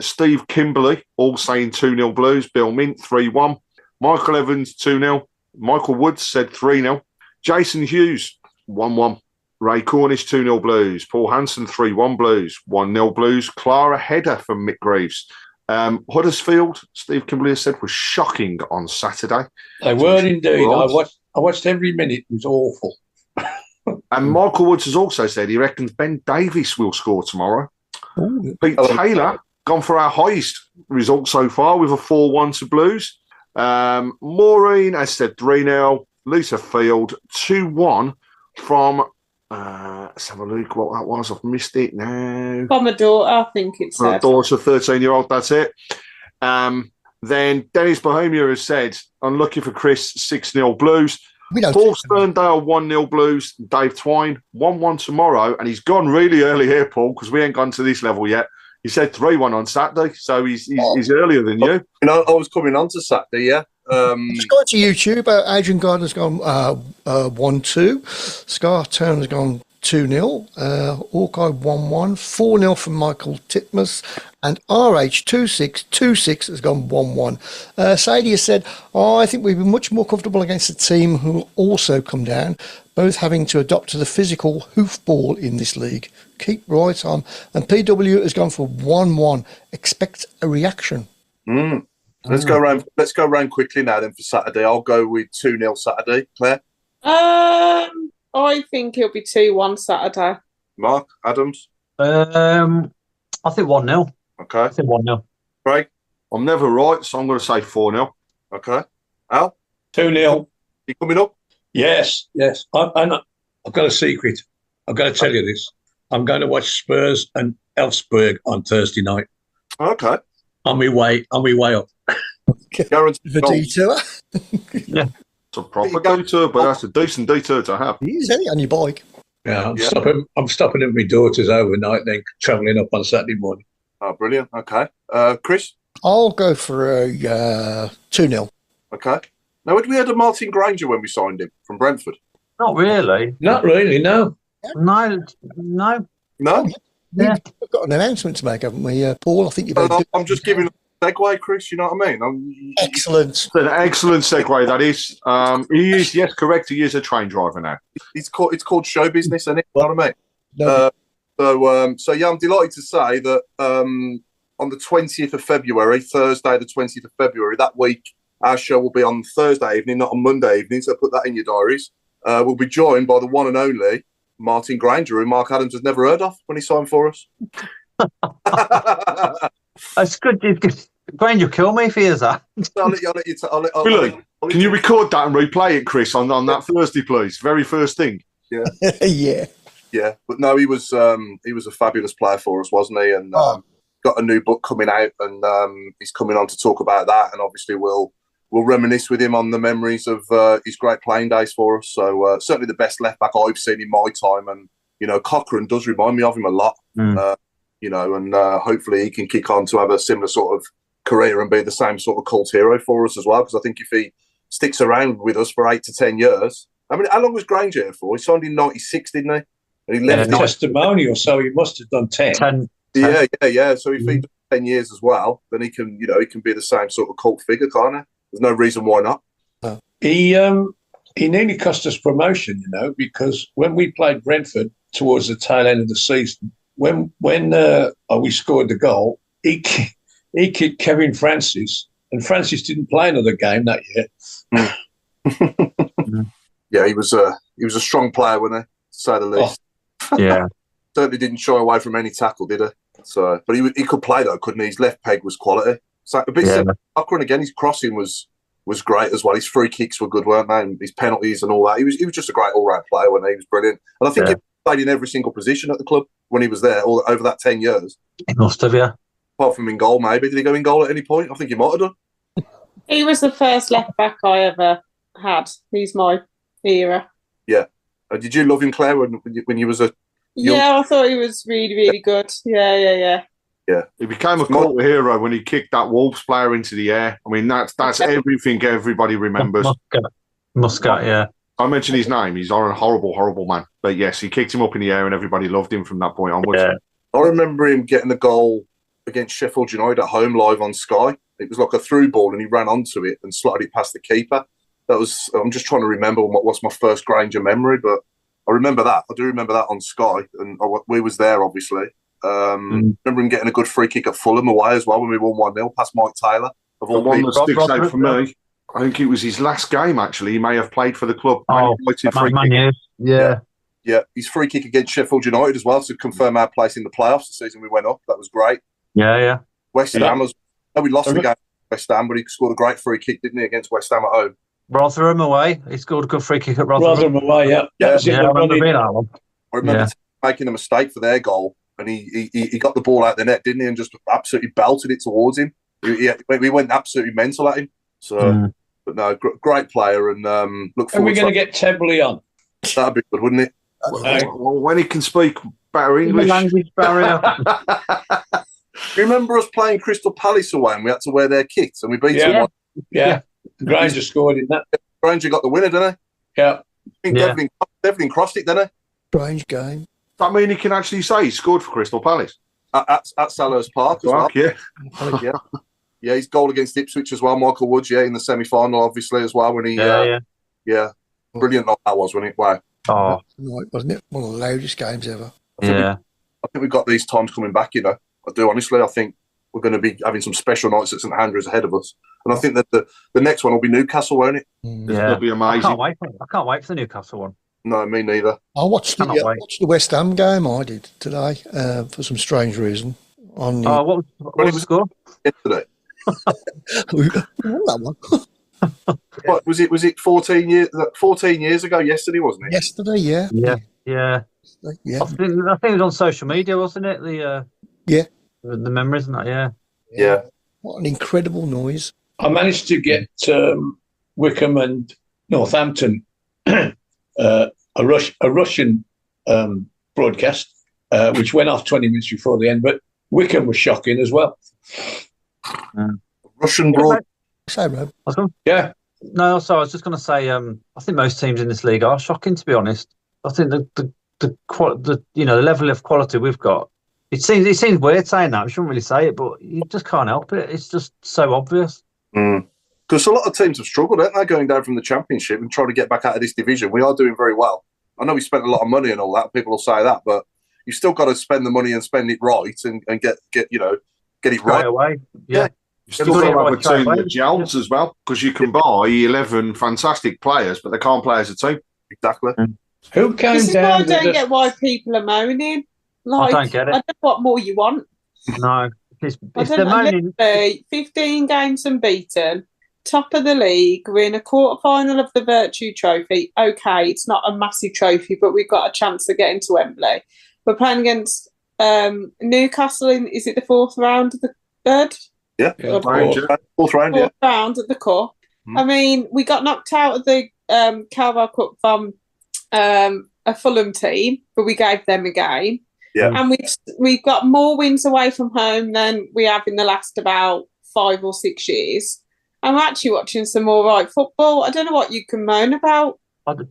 Steve Kimberley, all saying 2-0 Blues. Bill Mint, 3-1. Michael Evans, 2-0. Michael Woods said 3-0. Jason Hughes, 1-1. Ray Cornish, 2-0 Blues. Paul Hanson, 3-1 Blues. 1-0 Blues. Klarer header from Mick Greaves. Huddersfield, Steve Kimberley has said, was shocking on Saturday. They were indeed. I watched every minute. It was awful. And Michael Woods has also said he reckons Ben Davies will score tomorrow. Ooh. Pete Taylor, gone for our highest result so far with a 4-1 to Blues. Maureen has said 3-0. Lisa Field, 2-1 from, let's have a look what that was. I've missed it now. From a daughter, I think it said. A daughter, 13-year-old, that's it. Then Dennis Bohemia has said, unlucky for Chris, 6-0 Blues. Paul Sterndale, 1-0 Blues. Dave Twine, 1-1 tomorrow. And he's gone really early here, Paul, because we ain't gone to this level yet. He said 3-1 on Saturday, so he's earlier than you. You know, I was coming on to Saturday, yeah. Just going to YouTube. Adrian Gardner's gone 1-2. Scar Turner's gone 2-0. Hawkeye 1-1. 4-0 from Michael Titmus. And RH2626 has gone 1-1. Sadie has said, I think we've been much more comfortable against a team who will also come down, both having to adopt to the physical hoofball in this league. Keep right on. And PW has gone for 1-1. Expect a reaction. Let's go around quickly now then for Saturday. I'll go with 2-0 Saturday. Claire? I think it'll be 2-1 Saturday. Mark? Adams? I think 1-0. Okay. I think 1-0. Craig? I'm never right, so I'm going to say 4-0. Okay. Al? 2-0. You coming up? Yes. I've got a secret. I've got to tell you this. I'm going to watch Spurs and Elfsborg on Thursday night. Okay. On my way up. Guaranteed The detour. Yeah. It's a proper detour, but that's a decent detour to have. He's on your bike. Yeah, I'm stopping at my daughter's overnight, then travelling up on Saturday morning. Oh, brilliant. Okay. Chris? I'll go for a 2-0. Okay. Now, had we had a Martin Granger when we signed him from Brentford? Not really. Not really, no. No. No? Yeah. We've got an announcement to make, haven't we, Paul? I think you've I'm just giving a segue, Chris, you know what I mean? Excellent. It's an excellent segue, that is. He is, yes, correct, he is a train driver now. It's called show business, isn't it? You know what I mean? No. So yeah, I'm delighted to say that on the 20th of February, Thursday, the 20th of February, that week, our show will be on Thursday evening, not on Monday evening, so put that in your diaries. We'll be joined by the one and only Martin Granger, who Mark Adams has never heard of when he signed for us. That's good. Granger, kill me if he is that. I'll let you Billy, can you record that and replay it, Chris, on that Thursday, please? Very first thing. Yeah. Yeah. But no, he was a fabulous player for us, wasn't he? And got a new book coming out, and he's coming on to talk about that. And obviously, we'll reminisce with him on the memories of his great playing days for us. So certainly the best left back I've seen in my time, and Cochrane does remind me of him a lot. And hopefully he can kick on to have a similar sort of career and be the same sort of cult hero for us as well. Because I think if he sticks around with us for 8 to 10 years, I mean, how long was Granger here for? He signed in 96, didn't he? And he left testimonial, so he must have done 10. Yeah. So if he does 10 years as well, then he can be the same sort of cult figure, can't he? There's no reason why not. He nearly cost us promotion, because when we played Brentford towards the tail end of the season, when we scored the goal, he kicked Kevin Francis, and Francis didn't play another game that year. Yeah, he was a strong player, wasn't he? To say the least. Yeah. Certainly didn't shy away from any tackle, did he? So, but he could play though, couldn't he? His left peg was quality. So a bit similar to Tucker, and again, his crossing was great as well. His free kicks were good, weren't they? And his penalties and all that. He was just a great all-round player when he was brilliant. And I think he played in every single position at the club when he was there over that 10 years. He must have, yeah. Apart from in goal, maybe. Did he go in goal at any point? I think he might have done. He was the first left back I ever had. He's my era. Yeah. Did you love him, Claire, when you was a Yeah, I thought he was really, really good. Yeah. Yeah, he became a cult hero when he kicked that Wolves player into the air. I mean, that's everything everybody remembers. Muscat, yeah. I mentioned his name. He's a horrible, horrible man. But yes, he kicked him up in the air and everybody loved him from that point onwards. Yeah. I remember him getting the goal against Sheffield United at home live on Sky. It was like a through ball and he ran onto it and slotted it past the keeper. I'm just trying to remember what's my first Granger memory, but I remember that. I do remember that on Sky, and we was there, obviously. Remember him getting a good free kick at Fulham away as well when we won 1-0 past Mike Taylor. The one that sticks out for me, I think it was his last game, actually. He may have played for the club. Yeah, his free kick against Sheffield United as well to confirm our place in the playoffs the season we went up. That was great. Yeah. West Ham we lost the game against West Ham, but he scored a great free kick, didn't he, against West Ham at home? Rotherham away. He scored a good free kick at Rotherham. Away, yeah. I remember that one. I remember making a mistake for their goal, and he got the ball out the net, didn't he, and just absolutely belted it towards him. We went absolutely mental at him. So, but no, great player, and look forward. Are we going to get Tebley on? That'd be good, wouldn't it? Well, when he can speak better English. Language barrier. Remember us playing Crystal Palace away, and we had to wear their kits, and we beat them. Yeah. Granger scored in that. Granger got the winner, didn't he? Yeah. I think Devlin crossed it, didn't he? Strange game. Does that mean he can actually say he scored for Crystal Palace? At Selhurst Park as well. Yeah. Yeah, his goal against Ipswich as well, Michael Woods, in the semi-final, obviously, as well, when he... Yeah. Brilliant night that was, wasn't it? Wow. Oh. Wasn't it? One of the loudest games ever. I think we've got these times coming back, I do, honestly. I think we're going to be having some special nights at St Andrews ahead of us. And I think that the next one will be Newcastle, won't it? It'll be amazing. I can't wait for the Newcastle one. No, me neither. I watched the West Ham game I did today for some strange reason. What was the score? Yesterday. We won that one. What was it? Was it 14 years ago? Yesterday, wasn't it? Yesterday, yeah. Yeah. I think it was on social media, wasn't it? The memories and that. Yeah. What an incredible noise! I managed to get Wickham and Northampton a Russian broadcast, which went off 20 minutes before the end. But Wickham was shocking as well. Russian broadcast. Say, Rob. Yeah. No, so I was just going to say, I think most teams in this league are shocking, to be honest. I think the level of quality we've got. It seems weird saying that. We shouldn't really say it, but you just can't help it. It's just so obvious. Because a lot of teams have struggled, haven't they, going down from the Championship and trying to get back out of this division. We are doing very well. I know we spent a lot of money and all that. People will say that, but you've still got to spend the money and spend it right and get it right away. Yeah. You still got to have a team that gels as well, because you can buy 11 fantastic players, but they can't play as a team. Exactly. Who came this is down? Why I don't get why people are moaning. I don't get it. I don't know what more you want. No, it's the moaning. 15 games unbeaten, top of the league. We're in a quarter-final of the Virtue Trophy. Okay, it's not a massive trophy, but we've got a chance to get into Wembley. We're playing against Newcastle is it the fourth round of the third? Yeah. Fourth round of the Cup. I mean, we got knocked out of the Carabao Cup from a Fulham team, but we gave them a game. Yeah. And we've got more wins away from home than we have in the last about 5 or 6 years. I'm actually watching some all right football. I don't know what you can moan about.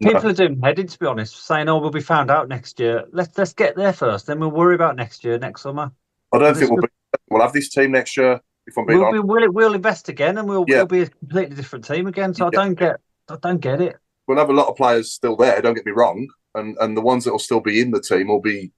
People are doing heading, to be honest, saying, "Oh, we'll be found out next year." Let's get there first, then we'll worry about next year, next summer. I don't think we'll have this team next year. If I'm being honest, we'll invest again, and we'll be a completely different team again. So I don't get it. We'll have a lot of players still there. Don't get me wrong, and the ones that will still be in the team will be,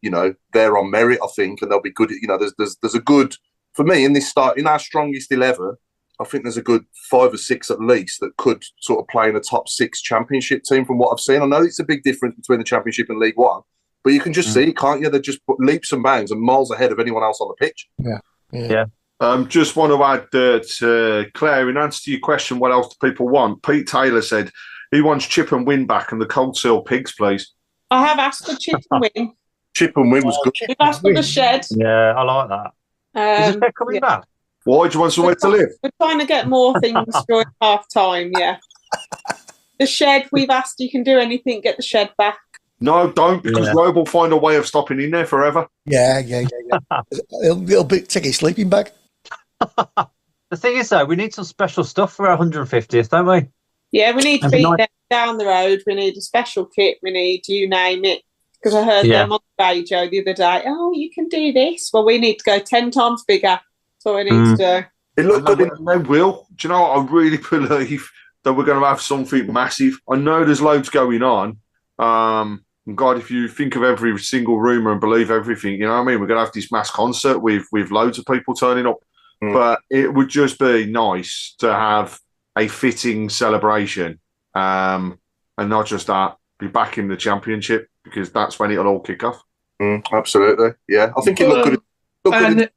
there on merit, I think, and they'll be good. There's a good, for me, in our strongest 11. I think there's a good 5 or 6 at least that could sort of play in a top 6 championship team from what I've seen. I know it's a big difference between the championship and League One, but you can just see, can't you? They're just leaps and bounds and miles ahead of anyone else on the pitch. Yeah. Just want to add to Claire, in answer to your question, what else do people want? Pete Taylor said he wants Chip and Win back and the Cold Seal Pigs, please. I have asked for Chip and Win. Chip and Win was good. We've asked for the shed. Yeah, I like that. Is the shed coming back? Why do you want somewhere to live? We're trying to get more things during half time, yeah. The shed, we've asked you can do anything, get the shed back. No, don't, because Rob will find a way of stopping in there forever. Yeah. It'll take a sleeping bag. The thing is, though, we need some special stuff for our 150th, don't we? Yeah, we need to beat them down the road. We need a special kit. We need, you name it. Because I heard them on the radio the other day. Oh, you can do this. Well, we need to go 10 times bigger. So it needs to. It looked good. They will. Do you know what? I really believe that we're going to have something massive. I know there's loads going on. And God, if you think of every single rumour and believe everything, you know what I mean? We're going to have this mass concert with loads of people turning up. But it would just be nice to have a fitting celebration. And not just that, be back in the championship, because that's when it'll all kick off. Absolutely. Yeah. I think it looked good. Go on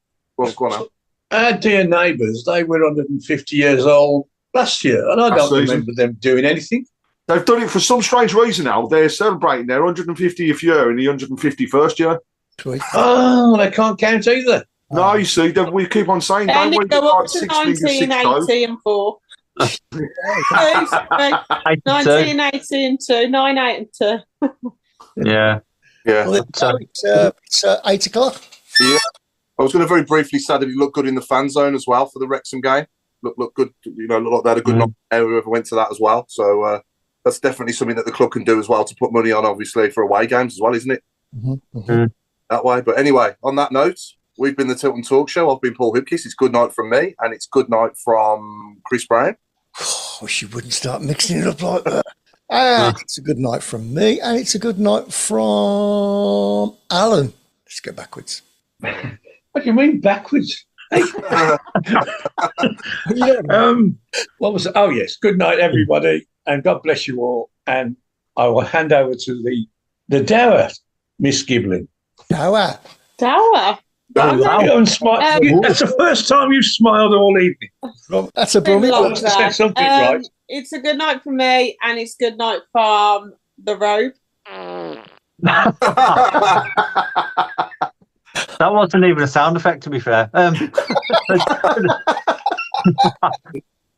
now. Our dear neighbours, they were 150 years old last year, and I don't remember them doing anything. They've done it for some strange reason now. They're celebrating their 150th year in the 151st year. Oh, they can't count either. No, you see, we keep on saying they don't we? Go up to 1980 and 4. 1980 and 2, 98 and 2. Yeah. Well, it's 8 o'clock. Yeah. I was going to very briefly say that it looked good in the fan zone as well for the Wrexham game. Looked good. Looked like they had a good night there, whoever went to that as well. So that's definitely something that the club can do as well to put money on, obviously, for away games as well, isn't it? That way. But anyway, on that note, we've been the Tilton Talk Show. I've been Paul Hipkiss. It's good night from me, and it's good night from Chris Browne. I wish you wouldn't start mixing it up like that. It's a good night from me, and it's a good night from Alan. Let's go backwards. What do you mean backwards? What was it? Oh, yes. Good night, everybody, and God bless you all. And I will hand over to the dower, Miss Giblin. Dower. That's the first time you've smiled all evening. That's a brilliant. Said something right. It's a good night from me, and it's good night from the robe. That wasn't even a sound effect, to be fair.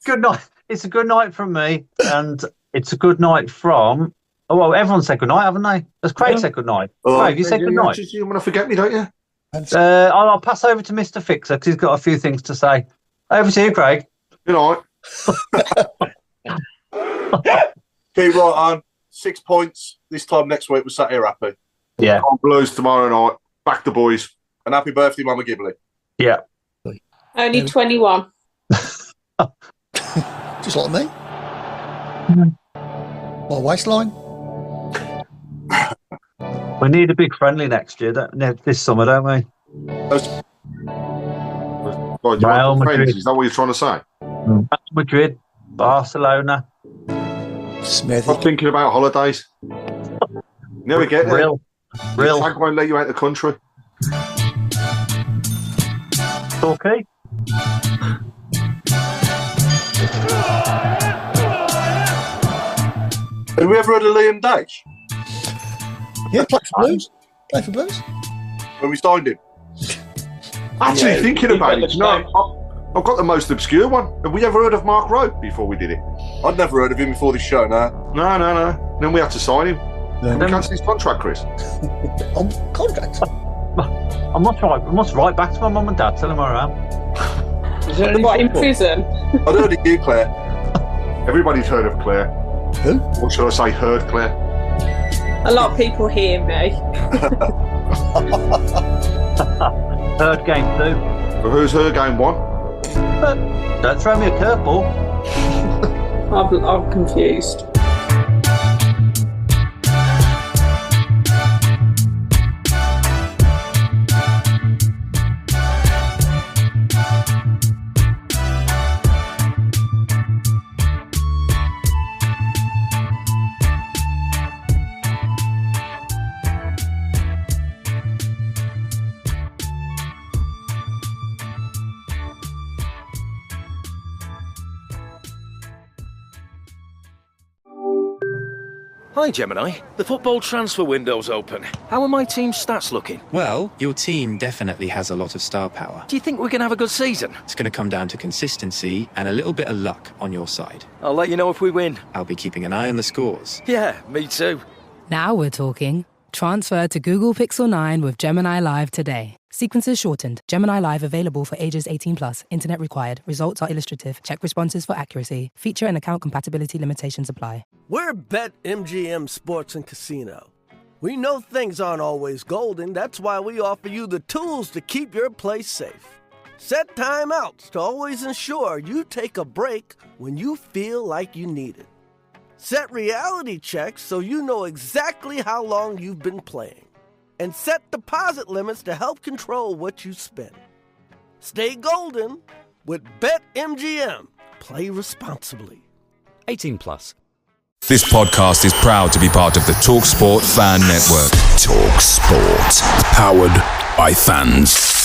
Good night. It's a good night from me, and it's a good night from. Oh, well, everyone said good night, haven't they? Has Craig said good night? Craig, you said good night. You want to forget me, don't you? I'll pass over to Mr. Fixer because he's got a few things to say. Over to you, Craig. Good night. Keep right on. 6 points. This time next week, we're sat here happy. Yeah. Blues tomorrow night. Back the boys. And happy birthday, Mama Giblin. Yeah. Only 21. Just like me. My waistline. We need a big friendly next year, this summer, don't we? Real Madrid. Is that what you're trying to say? Madrid, Barcelona. Smithy. I'm thinking about holidays. Never get there. Real. Tag won't let you out of the country. Okay. Have we ever heard of Liam Dash? Yeah, play for Blues. When we signed him. Actually, thinking about it, I've got the most obscure one. Have we ever heard of Mark Rowe before we did it? I'd never heard of him before this show, no. No. Then we had to sign him. Then we cancelled his contract, Chris. On contract? I must write back to my mum and dad, tell them where I am. What, in prison? I'd heard of you, Claire. Everybody's heard of Claire. Who? Or should I say heard, Claire? A lot of people hear me. Third game 2. Well, who's her game 1? Don't throw me a curveball. I'm confused. Hi, Gemini. The football transfer window's open. How are my team's stats looking? Well, your team definitely has a lot of star power. Do you think we can have a good season? It's going to come down to consistency and a little bit of luck on your side. I'll let you know if we win. I'll be keeping an eye on the scores. Yeah, me too. Now we're talking. Transfer to Google Pixel 9 with Gemini Live today. Sequences shortened. Gemini Live available for ages 18+. Internet required. Results are illustrative. Check responses for accuracy. Feature and account compatibility limitations apply. We're BetMGM Sports and Casino. We know things aren't always golden. That's why we offer you the tools to keep your place safe. Set timeouts to always ensure you take a break when you feel like you need it. Set reality checks so you know exactly how long you've been playing. And set deposit limits to help control what you spend. Stay golden with BetMGM. Play responsibly. 18+. This podcast is proud to be part of the TalkSport Fan Network. TalkSport. Powered by fans.